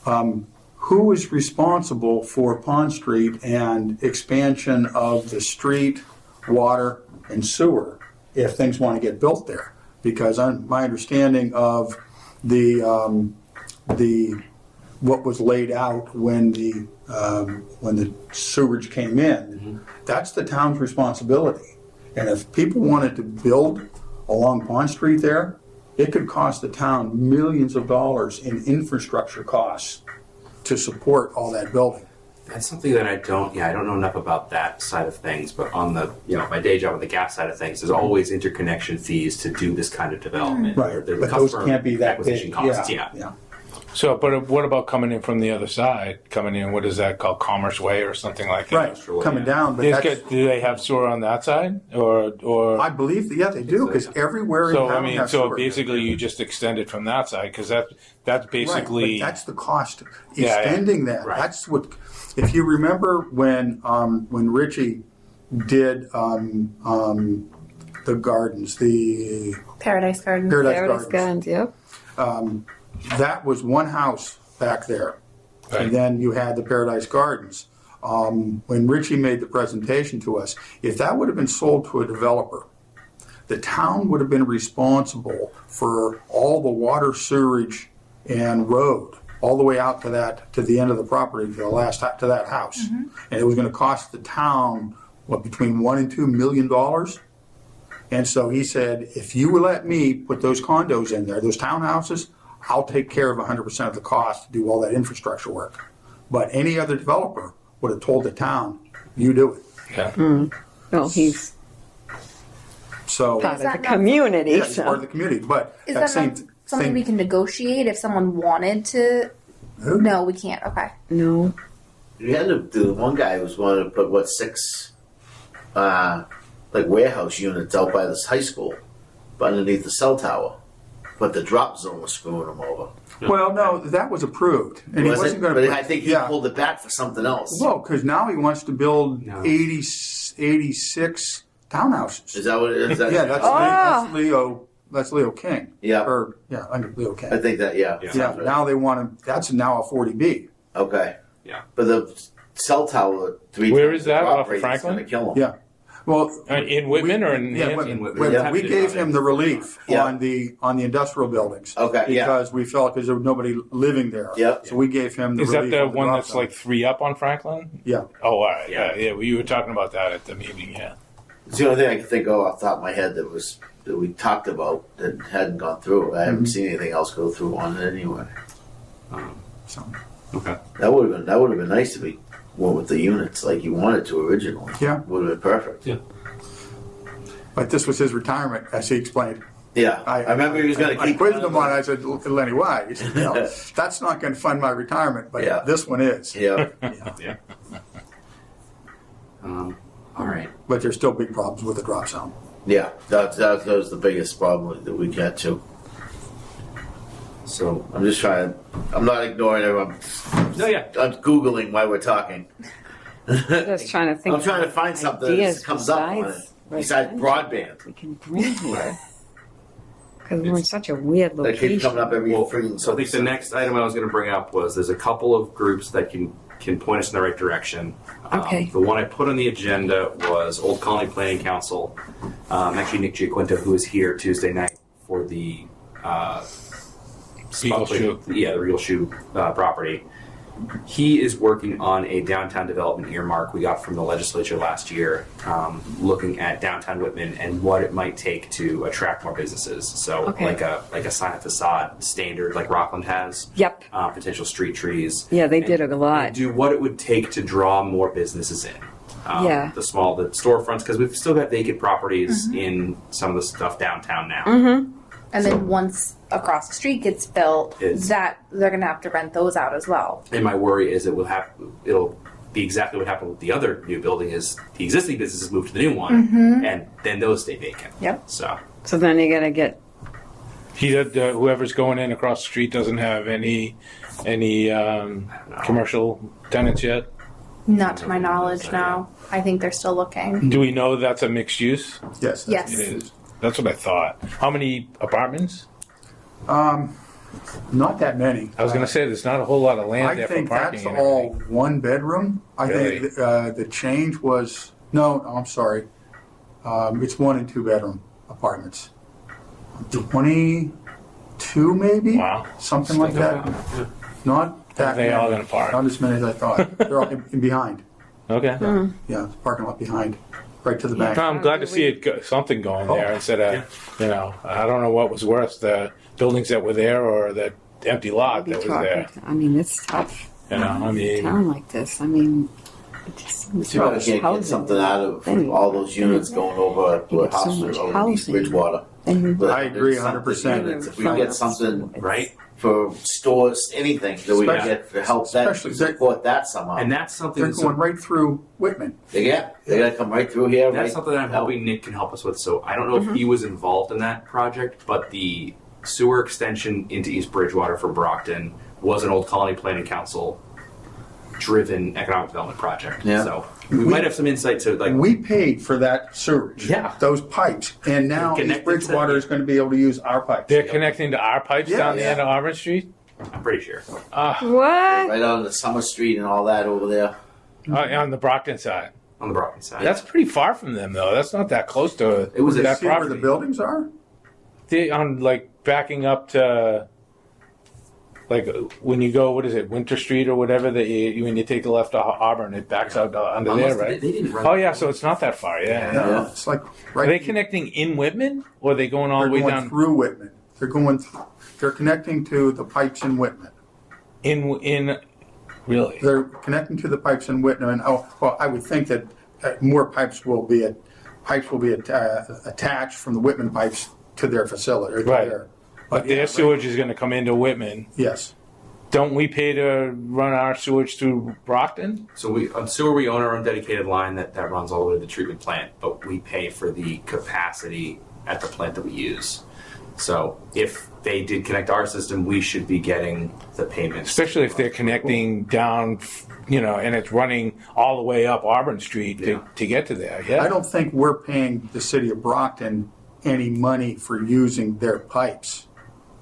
Who is responsible for Pond Street and expansion of the street, water, and sewer if things want to get built there? Because my understanding of the what was laid out when the sewage came in, that's the town's responsibility. And if people wanted to build along Pond Street there, it could cost the town millions of dollars in infrastructure costs to support all that building. That's something that I don't know enough about that side of things, but on the, my day job on the gas side of things, there's always interconnection fees to do this kind of development. Right, There's but those customer can't be that acquisition big. costs. Yeah. So, but what about coming in from the other side? Coming in, what is that called? Commerce Way or something like that? Right, Industrial, coming yeah. down, but Do they have sewer on that side, or? I believe, they do, because everywhere in So town has sewer. basically you just extend it from that side, because that's Right, basically but that's the cost, Yeah, extending that. Right. That's what, if you remember when Richie did the gardens, the Paradise Garden. Paradise Gardens, Yep. that was one house back there. Right. And then you had the Paradise Gardens. When Richie made the presentation to us, if that would have been sold to a developer, the town would have been responsible for all the water, sewage, and road, all the way out to the end of the property, to that house. And it was going to cost the town, between $1 and $2 million? And so he said, if you will let me put those condos in there, those townhouses, I'll take care of 100% of the cost to do all that infrastructure work. But any other developer would have told the town, you do it. yeah. Well, he's So, part of that the not- community, yeah, it's part of so. the community, but Is that that same not something thing. we can negotiate if someone wanted to? Who? No, we can't. Okay. No. You had the one guy who was wanting to put 6 like warehouse units out by this high school, underneath the cell tower, but the drop zone was screwing them over. Well, no, that was approved, and he Was wasn't it? going But to. I think he pulled it back for something else. Well, because now he wants to build No. 86 townhouses. Is that what it is? Yeah, that's Leo. That's Leo King. Yeah. Or under Leo King. I think that, yeah. Yeah. Yeah. Sounds right. Now they want to. That's now a 40B. Okay. Yeah. But the cell tower, Where is that? Off of Franklin? Going to kill him. Yeah. Well, In Whitman or in yeah, Hampton? we Yeah. gave him the relief Yeah. on the industrial buildings. Okay, yeah. Because we felt because there was nobody living there. Yeah. So we gave him the Is relief. that the of one drop that's zone. like 3 up on Franklin? Yeah. Oh, all right. Yeah. Yeah, well, you were talking about that at the meeting, yeah. It's the only thing I can think of off the top of my head that we talked about that hadn't gone through. I haven't seen anything else go through on it anyway. So, Okay. That would have been nice if we went with the units like you wanted to originally. Yeah. Would have been perfect. Yeah. but this was his retirement, as he explained. Yeah. I remember he was going to I keep quizzed him on it. I said, Lenny, why? He said, that's not going to fund my retirement, but Yeah. this one is. Yeah. Yeah. All right. But there's still big problems with the drop zone. Yeah. That was the biggest problem that we got to. So I'm just trying. I'm not ignoring everyone. no, yeah. I'm Googling while we're talking. Just trying to think. I'm trying to find something ideas that comes up on it. Besides broadband. we can bring here. Because we're in such a weird That keeps location. coming up every Well, freaking. so I think the next item I was going to bring up was there's a couple of groups that can point us in the right direction. Okay. The one I put on the agenda was Old Colony Planning Council. Actually, Nick Giaquinto, who was here Tuesday night for the Regal Shoe. Yeah, the Regal Shoe property. He is working on a downtown development earmark we got from the legislature last year, looking at downtown Whitman and what it might take to attract more businesses. So, Okay. like a sign facade standard, like Rockland has. Yep. Potential street trees. Yeah, they did a lot. And do what it would take to draw more businesses in. Yeah. The storefronts, because we've still got vacant properties in some of the stuff downtown now. Mm-hmm. And then once across the street gets built, Is- that they're going to have to rent those out as well. And my worry is it'll be exactly what happened with the other new building is the existing businesses move to the new one, and then those stay vacant. Yep. So So then you gotta get. Whoever's going in across the street doesn't have any commercial tenants yet? Not to my knowledge, no. I think they're still looking. Do we know that's a mixed use? Yes. Yes. It is. That's what I thought. How many apartments? Not that many. I was going to say there's not a whole lot of land I there for think parking. that's and all everything. one bedroom. I Really? think the change was, no, I'm sorry. It's 1 and 2 bedroom apartments. 22 maybe? Wow. Something like that. Not that They all many. gonna park. Not as many as I thought. They're all in behind. Okay. Yeah, parking lot behind, right to the back. No, I'm glad to see something going there instead of, I don't know what was worse, the buildings that were there or the empty lot Be that was talking. there. I mean, it's tough. I A mean, town like this. I mean, it just seems See if I much can't get housing. something out of Then- all those units going over to a get so house much over in East housing. Bridgewater. Then you- But I agree there's something 100%. units. If we get something right, for stores, anything that we can Especially- get to help that especially that- support that somehow. and that's something. They're going right through Whitman. they gotta come right through here. That's right? something that I'm hoping Nick can help us with. So I don't know if he was involved in that project, but the sewer extension into East Bridgewater for Brockton was an Old Colony Planning Council driven economic development project. Yeah. So we might have some insight to like We paid for that sewage. Yeah. Those pipes. And now Connected East Bridgewater to- is going to be able to use our pipes. they're connecting to our pipes Yeah. down the Yeah. end of Auburn Street? I'm pretty sure. What? Right on the Summer Street and all that over there. On the Brockton side. On the Brockton side. That's pretty far from them, though. That's not that close to It was a- that See where property. the buildings are? On like backing up to like when you go, what is it, Winter Street or whatever that when you take the left off Auburn, it backs out under there, Unless right? They didn't run Oh yeah, so it's not that far. Yeah. No, Yeah. it's like Are right. they connecting in Whitman, or are they going all They're the way going down through Whitman. They're connecting to the pipes in Whitman. in? Really? They're connecting to the pipes in Whitman. Oh, well, I would think that more pipes will be attached from the Whitman pipes to their facility. Or to Right. their- But yeah, their right. sewage is going to come into Whitman. Yes. Don't we pay to run our sewage through Brockton? So we on sewer we own our own dedicated line that runs all the way to the treatment plant, but we pay for the capacity at the plant that we use. So if they did connect our system, we should be getting the payments. Especially if they're connecting down, and it's running all the way up Auburn Street to get to there. Yeah. I don't think we're paying the city of Brockton any money for using their pipes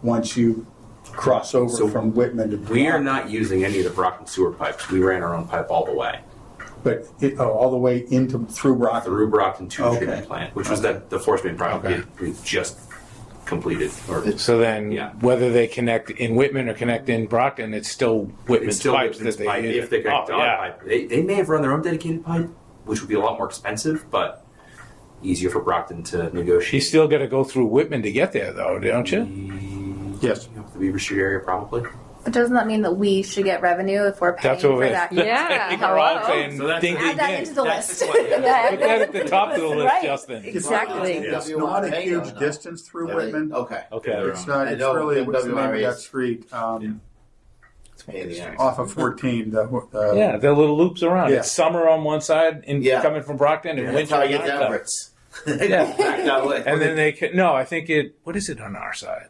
once you cross over So from Whitman to Brockton. We are not using any of the Brockton sewer pipes. We ran our own pipe all the way But all the way through Brockton. through Brockton to Okay. treatment plant, which was the force main project we just completed. So then, Yeah. whether they connect in Whitman or connect in Brockton, it's still Whitman's It's still pipes Whitman's that they pipe use. if they connect to our yeah. pipe. They may have run their own dedicated pipe, which would be a lot more expensive, but easier for Brockton to You negotiate. still got to go through Whitman to get there, though, don't you? Yes. The Beaver Street area, probably. But doesn't that mean that we should get revenue if we're paying That's what for we're that? Yeah, We're all hello. saying So that's- ding, ding, Add that ding. into the That's list. what- yeah. Put that at the top of the list, Right. Justin. Exactly. It's not a huge distance through Whitman. Okay. Okay. It's not. I It's know really what's the name of WRA that is- street Pain in the ass. off of 14. Yeah, the little loops around. Yeah. It's summer on one side and Yeah. coming from Brockton, and That's winter how on you get our to side. Everett's. Yeah. Back that way. And then they can, no, I think what is it on our side?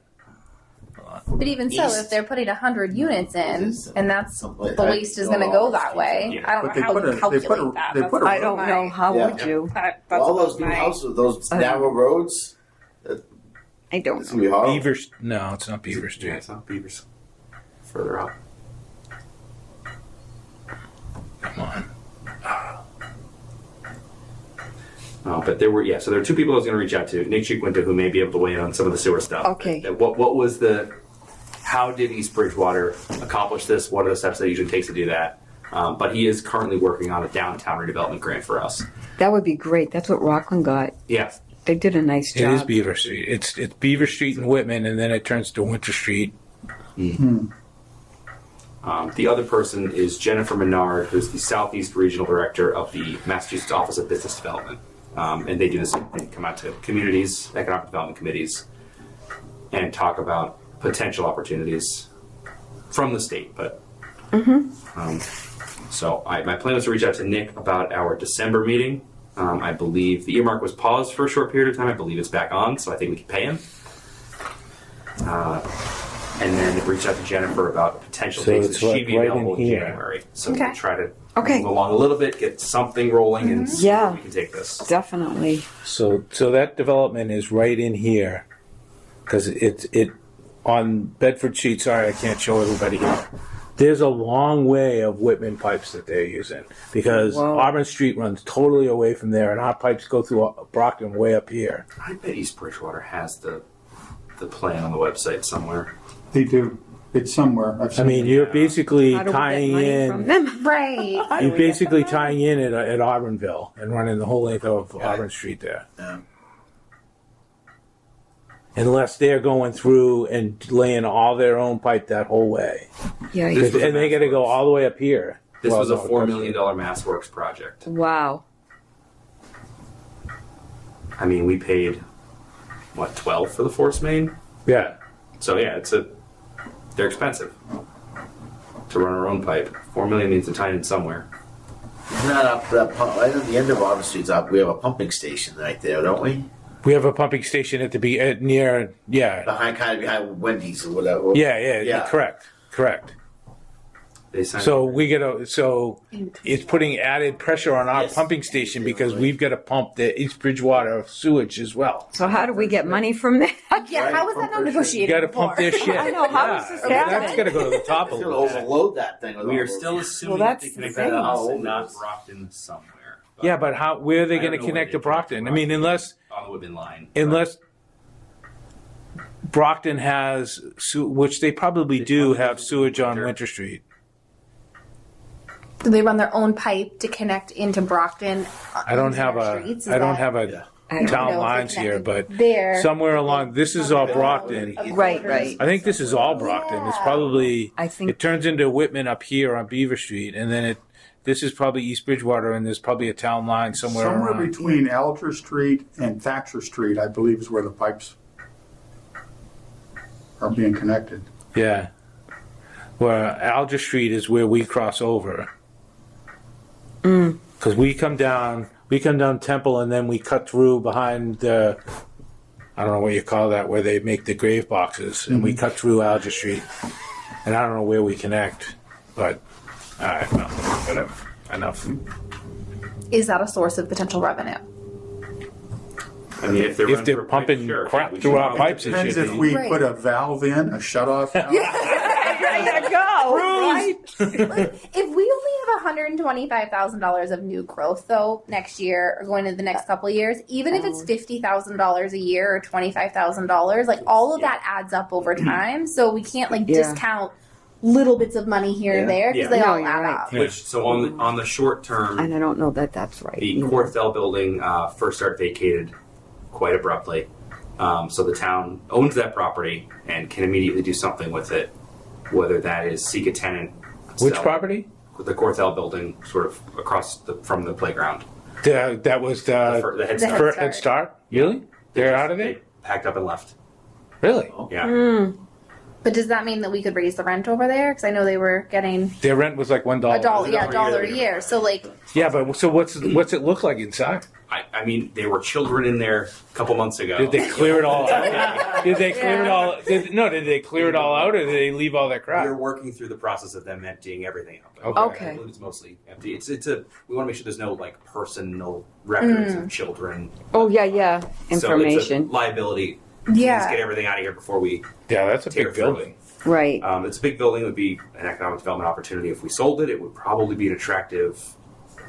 But even so, East. if they're putting 100 units in, Is, and that's something like the that. waste is going to go that way, Yeah. I don't But know they how put to a- they calculate put a- that. they That's put a- above I don't my- know. How Yeah. would you? That's All above those new my- houses, those narrow roads, I don't it's know. gonna be horrible. Beaver, no, it's not Beaver Yeah, Street. it's not Beavers. Further up. Come on. But there were so there are two people I was going to reach out to. Nick Chiquinta, who may be able to weigh in on some of the sewer stuff. Okay. What was how did East Bridgewater accomplish this? What are the steps that it usually takes to do that? But he is currently working on a downtown redevelopment grant for us. That would be great. That's what Rockland got. Yeah. They did a nice It job. is Beaver Street. It's Beaver Street and Whitman, and then it turns to Winter Street. The other person is Jennifer Menard, who's the Southeast Regional Director of the Massachusetts Office of Business Development. And they do the same thing, come out to communities, economic development committees, and talk about potential opportunities from the state. But so my plan was to reach out to Nick about our December meeting. I believe the earmark was paused for a short period of time. I believe it's back on, so I think we can pay him. And then reach out to Jennifer about potential So dates it's that she'd like be right in available in here. January. So Okay. we'll try to Okay. move along a little bit, get something rolling, and see Yeah. where we can take this. Definitely. So that development is right in here, because it on Bedford Street. Sorry, I can't show everybody here. There's a long way of Whitman pipes that they're using because Wow. Auburn Street runs totally away from there, and our pipes go through Brockton way up here. I bet East Bridgewater has the plan on the website somewhere. They do. It's somewhere. I've I seen mean, it. you're basically How do we get tying money from in. them? Right. You're basically tying in at Auburnville and running the whole length of Auburn Street there. Yeah. Unless they're going through and laying all their own pipe that whole way. Yeah. This was And they got to go all the way up here. This Well, was a no, $4 million MassWorks project. Wow. I mean, we paid, 12 for the force main? Yeah. So yeah, they're expensive to run our own pipe. $4 million needs to tie in somewhere. Isn't that up that pump, right at the end of Auburn Street's up? We have a pumping station right there, don't we? We have a pumping station at near, yeah. Behind Wendy's or whatever. Yeah, correct. They signed So it's putting added pressure on our pumping station because we've got to pump the East Bridgewater sewage as well. So how do we get money from that? Yeah, how was that not You negotiated? got to pump their before? shit. I know, how does this happen? That's got to go to the top a It's gonna little bit. overload that thing. With we all are those- still assuming Well, that they that's connect the that thing. us and not Brockton somewhere. But Yeah, but where are they I going to don't know connect where to they connect to Brockton? I mean, unless on the Whitman line. Brockton has, which they probably do have sewage on Winter Street. Do they run their own pipe to connect into Brockton? I don't have I don't I don't town know if lines they here, connected but there. somewhere along, this is all Brockton. Right, right. I think this is all Brockton. It's probably, I think- it turns into Whitman up here on Beaver Street, and then this is probably East Bridgewater, and there's probably a town line somewhere around. between Alger Street and Thatcher Street, I believe, is where the pipes are being connected. Yeah. Where Alger Street is where we cross over. Because we come down Temple, and then we cut through behind I don't know what you call that, where they make the grave boxes, and we cut through Alger Street, and I don't know where we connect, but well, whatever, enough. Is that a source of potential revenue? I mean, if they're, If they're pumping crap through our pipes, it Depends should if be. we Right. put a valve in, a shut-off valve. There you go. Right? If we only have $125,000 of new growth though next year or going into the next couple of years, even if it's $50,000 a year or $25,000, like all of that adds up over time. So we can't like Yeah. discount little bits of money here and there because Yeah. they No, all you're add right. up. Which so on the short term, And I don't know that that's right. the either. Corthell building first started vacated quite abruptly. So the town owns that property and can immediately do something with it, whether that is seek a tenant. Which sell property? The Corthell building, sort of across from the playground. That was The the Head The Start. for Head Start. Really? They're out of They there. packed up and left. Really? Yeah. But does that mean that we could raise the rent over there? Because I know they were getting Their rent was like $1. a dollar, $1 $1 a a year. year. So like, Yeah, but so what's it look like inside? I mean, there were children in there a couple months ago. Did they clear it all out? Did they clear it all? Did they clear it all out, or did they leave all that We're crap? working through the process of them emptying everything out. Okay. Okay. I believe it's mostly empty. It's a. We want to make sure there's no like personal records of children. Oh, yeah. So it's a Information. liability. Let's yeah. get everything out of here before we Yeah, that's a tear big through building. Right. It's a big building. It would be an economic development opportunity if we sold it. It would probably be an attractive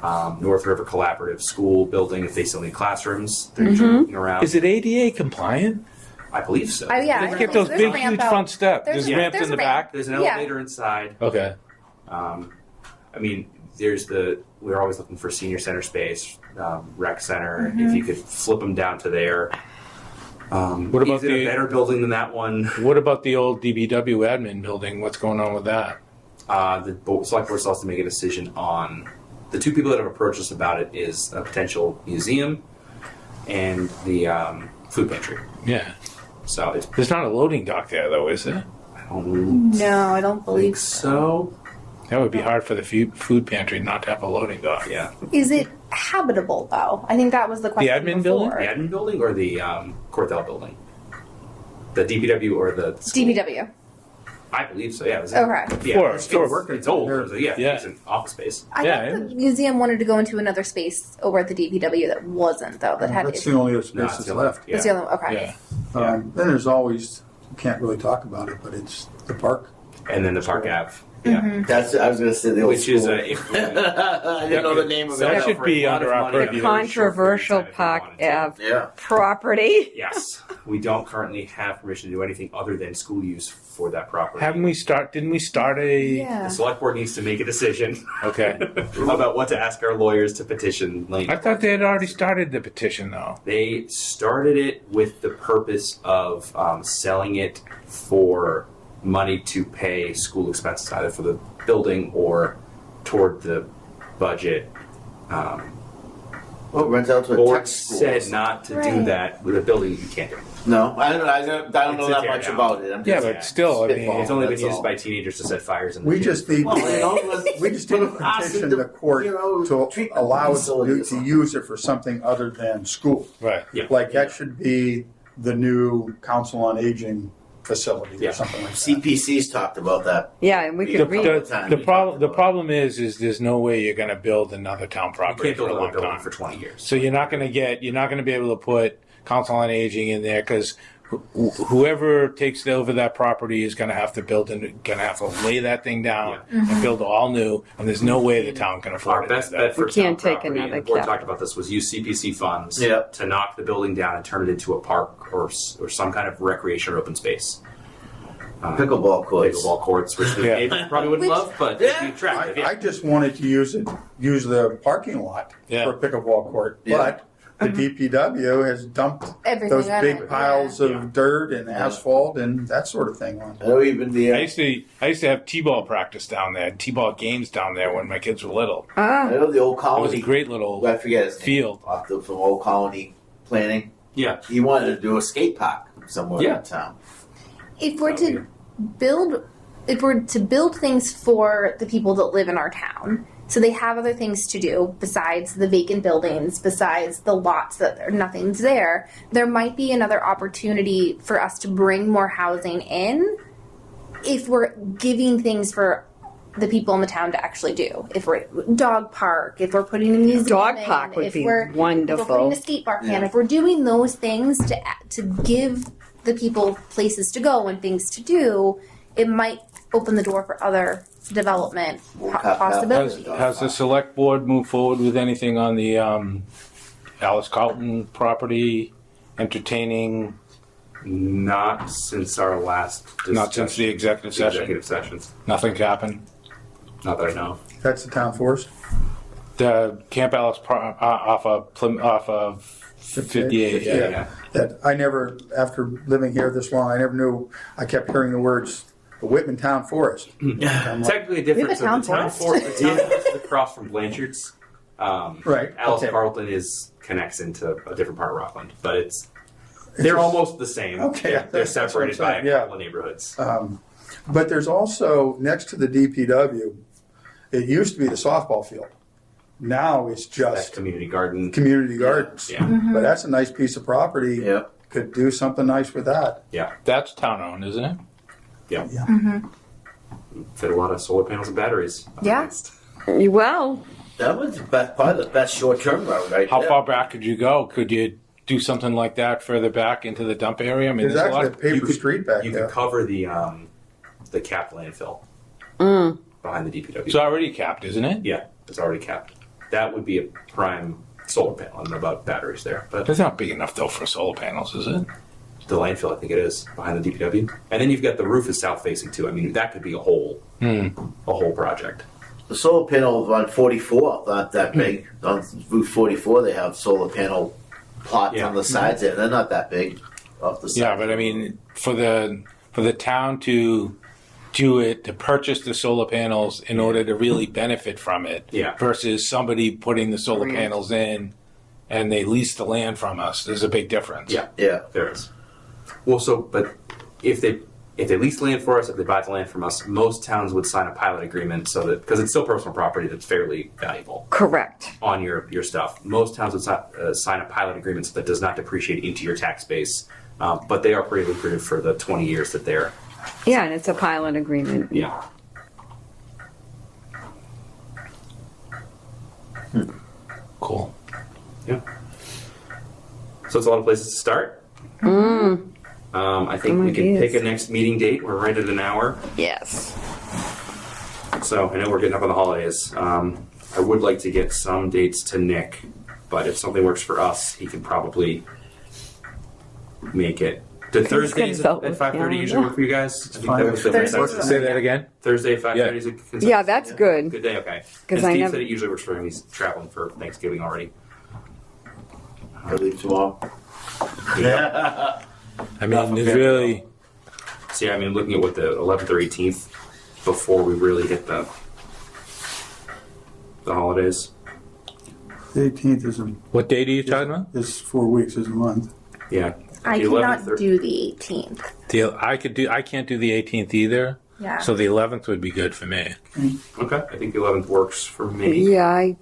North River Collaborative school building if they still need classrooms. They're joking around. Is it ADA compliant? I believe so. Yeah. Let's I get think those there's a big, ramp huge out. front steps. There's- There's ramps there's in a the ramp. back. There's an Yeah. elevator inside. Okay. I mean, we're always looking for senior center space, rec center. If you could flip them down to there. What about is it a the better building than that one? What about the old DBW admin building? What's going on with that? The select board still has to make a decision on. The two people that have approached us about it is a potential museum and the food pantry. Yeah. So it's There's not a loading dock there, though, is there? I don't No, I don't think believe. so. That would be hard for the food pantry not to have a loading dock. Yeah, Is it habitable though? I think that was the question. admin before. the admin building or the Corthell building, the DPW or the school? DPW. I believe so. Yeah. It was Okay. Yeah, For- it's old. Yeah, Yeah. it's an office space. I Yeah, thought the museum wanted to go into another space over at the DPW that wasn't though. That had. That's the only space No, that's the left. Yeah. That's the other one. Okay. Yeah. Then there's always, you can't really talk about it, but it's the park. And then the Park Ave. Yeah. That's I was going to say the old Which is school. if we- I didn't know the name of So it. That should be for a lot under of our money, purview. a very Controversial short period of time Park if we wanted to. Ave Yeah. property. Yes, we don't currently have permission to do anything other than school use for that property. Didn't we start a? Yeah. The select board needs to make a decision Okay. about what to ask our lawyers to petition Lane. I thought they had already started the petition, though. They started it with the purpose of selling it for money to pay school expenses, either for the building or toward the budget. Well, it runs out to a Board tech school. said not to do Right. that with a building. You can't do it. No, I don't know It's a that tear much down. about it. I'm Yeah, just but still, I mean, spitballing, It's only been that's used all. by teenagers to set fires in the We gym. just need, Well, you know, let's we just need to put us petition into, the court you know, to treatment allow facility or you to something. use it for something other than school. Right. Yeah. Like that should be the new Council on Aging facility Yeah. or something like that. CPC's talked about that. Yeah, and we The- could The- read. The problem is there's no way you're going to build another town You property can't for build a another long building time. for 20 years. So you're not going to be able to put council on aging in there because whoever takes over that property is going to have to lay that thing down and build all new, and there's no way the town can afford Our it. best at bet that. for We can't town take property, another and the board cap. talked about this, was use CPC funds Yeah. to knock the building down and turn it into a park or some kind of recreation or open space. Pickleball courts. Pickleball courts, which the Yeah. neighbors probably wouldn't Which- love, but it'd be Yeah. attractive. Yeah. I just wanted to use the parking lot Yeah. for a pickleball court, Yeah. but the DPW has dumped Everything those on big it, piles yeah. of dirt and asphalt and that sort of thing on. I know even the I used to have t-ball practice down there, t-ball games down there when my kids were little. Ah, I know the old It was colony. a great little I forget his name. field. From old colony planning. Yeah. He wanted to do a skate park somewhere Yeah. in town. If we're to build things for the people that live in our town, So they have other things to do besides the vacant buildings, besides the lots that nothing's there. There might be another opportunity for us to bring more housing in if we're giving things for the people in the town to actually do. If we're dog park, if we're putting a museum Dog in, park would if be we're, wonderful. If we're putting a skate park in, if we're doing those things to give the people places to go and things to do, it might open the door for other development possibilities. Has the select board moved forward with anything on the Alice Carlton property, entertaining? Not since our last discussion. Not since the executive session? Executive sessions. Nothing's happened? Not that I know. That's the town forest? The Camp Alice off of 58, yeah. That I never, after living here this long, I never knew, I kept hearing the words, the Whitman Town Forest. I'm like, Technically different. We have a town forest. The town forest is across from Blanchard's. Right, Alice okay. Carlton connects into a different part of Rockland, but they're almost the same. Okay, They're that's what I'm separated by a saying, yeah. couple of neighborhoods. But there's also, next to the DPW, it used to be the softball field. Now it's That just community garden. community gardens. Yeah. But that's a nice piece of property. Yeah. Could do something nice with that. Yeah. That's town-owned, isn't it? Yeah. Yeah. Fit a lot of solar panels and batteries. Yeah. Well, That was probably the best short-term route right How there. far back could you go? Could you do something like that further back into the dump area? I mean, There's there's a actually a lot. paper street back You there. could cover the capped landfill behind the DPW. It's already capped, isn't it? Yeah, it's already capped. That would be a prime solar panel. I don't know about batteries there, but It's not big enough though for solar panels, is it? the landfill, I think it is behind the DPW. And then you've got the roof is south facing too. I mean, that could be a whole project. The solar panels on 44 not that big. On Route 44, they have solar panel plots Yeah. on the sides there. They're not that big off the side. Yeah, but I mean, for the town to do it, to purchase the solar panels in order to really benefit from it, Yeah. versus somebody putting the solar Grant. panels in and they lease the land from us, there's a big difference. Yeah, Yeah. there is. Well, but if they lease land for us, if they buy the land from us, most towns would sign a pilot agreement so that because it's still personal property that's fairly valuable correct. on your stuff. Most towns would sign a pilot agreement so that does not depreciate into your tax base, but they are pretty lucrative for the 20 years that they're. Yeah, and it's a pilot agreement. Yeah. Cool. Yeah. So it's a lot of places to start. I think we can ideas. pick a next meeting date. We're right at an hour. Yes. So I know we're getting up on the holidays. I would like to get some dates to Nick, but if something works for us, he can probably make it. Did Thursdays consult at with 5:30 you. usually work for you guys? I think fine. that was the Thursdays consensus. Say that again? Thursday at 5:30 is a consensus? Yeah, that's good. Good day, okay. 'Cause And I Steve never- said it usually works for him. He's traveling for Thanksgiving already. I leave tomorrow. I mean, there's really, So yeah, I mean, looking at what the 11th or 18th before we really hit the holidays. The 18th what date are you talking about? is 4 weeks, is a month. Yeah. I The 11th cannot do the 18th. I can't do the 18th either. Yeah. So the 11th would be good for me. Okay, I think the 11th works for me. Yeah,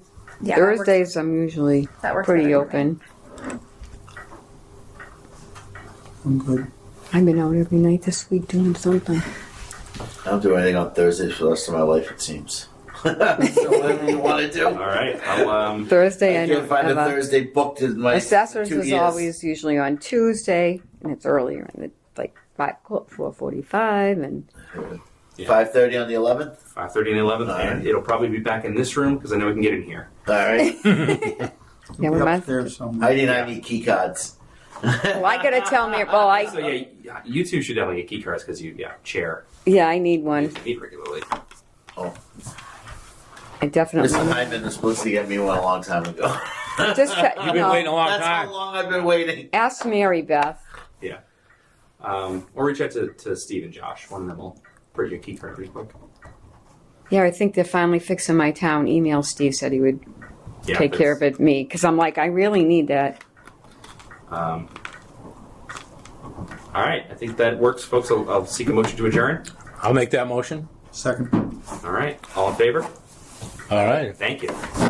Yeah, Thursdays I'm usually that works pretty better for me. open. I'm good. I've been out every night this week doing something. I don't do anything on Thursdays for the rest of my life, it seems. So whatever you want to do. All right. I'll Thursday I I don't can't find a have Thursday booked in my Assessors 2 is years. always usually on Tuesday, and it's earlier, and it's like 4:45, and 5:30 on the 11th. 5:30 and 11th, All right. and it'll probably be back in this room because I know we can get in here. All right. yeah, we Be might. upstairs somewhere. Heidi and I need key cards. Well, I gotta tell me. Well, So yeah, you two should definitely get key cards because chair. I need You one. meet regularly. Oh, I definitely. Mr. Hyman is supposed to get me one a long time ago. Just You've been waiting a long That's time. how long I've been waiting. ask Mary Beth. Yeah. Or reach out to Steve and Josh. One of them will bring you a key card pretty quick. Yeah, I think they're finally fixing my town. Email Steve said he would Yeah, take care of it me because I'm like I really need that. All right, I think that works, folks. I'll seek a motion to adjourn. I'll make that motion. Second. All right, all in favor? All right. Thank you.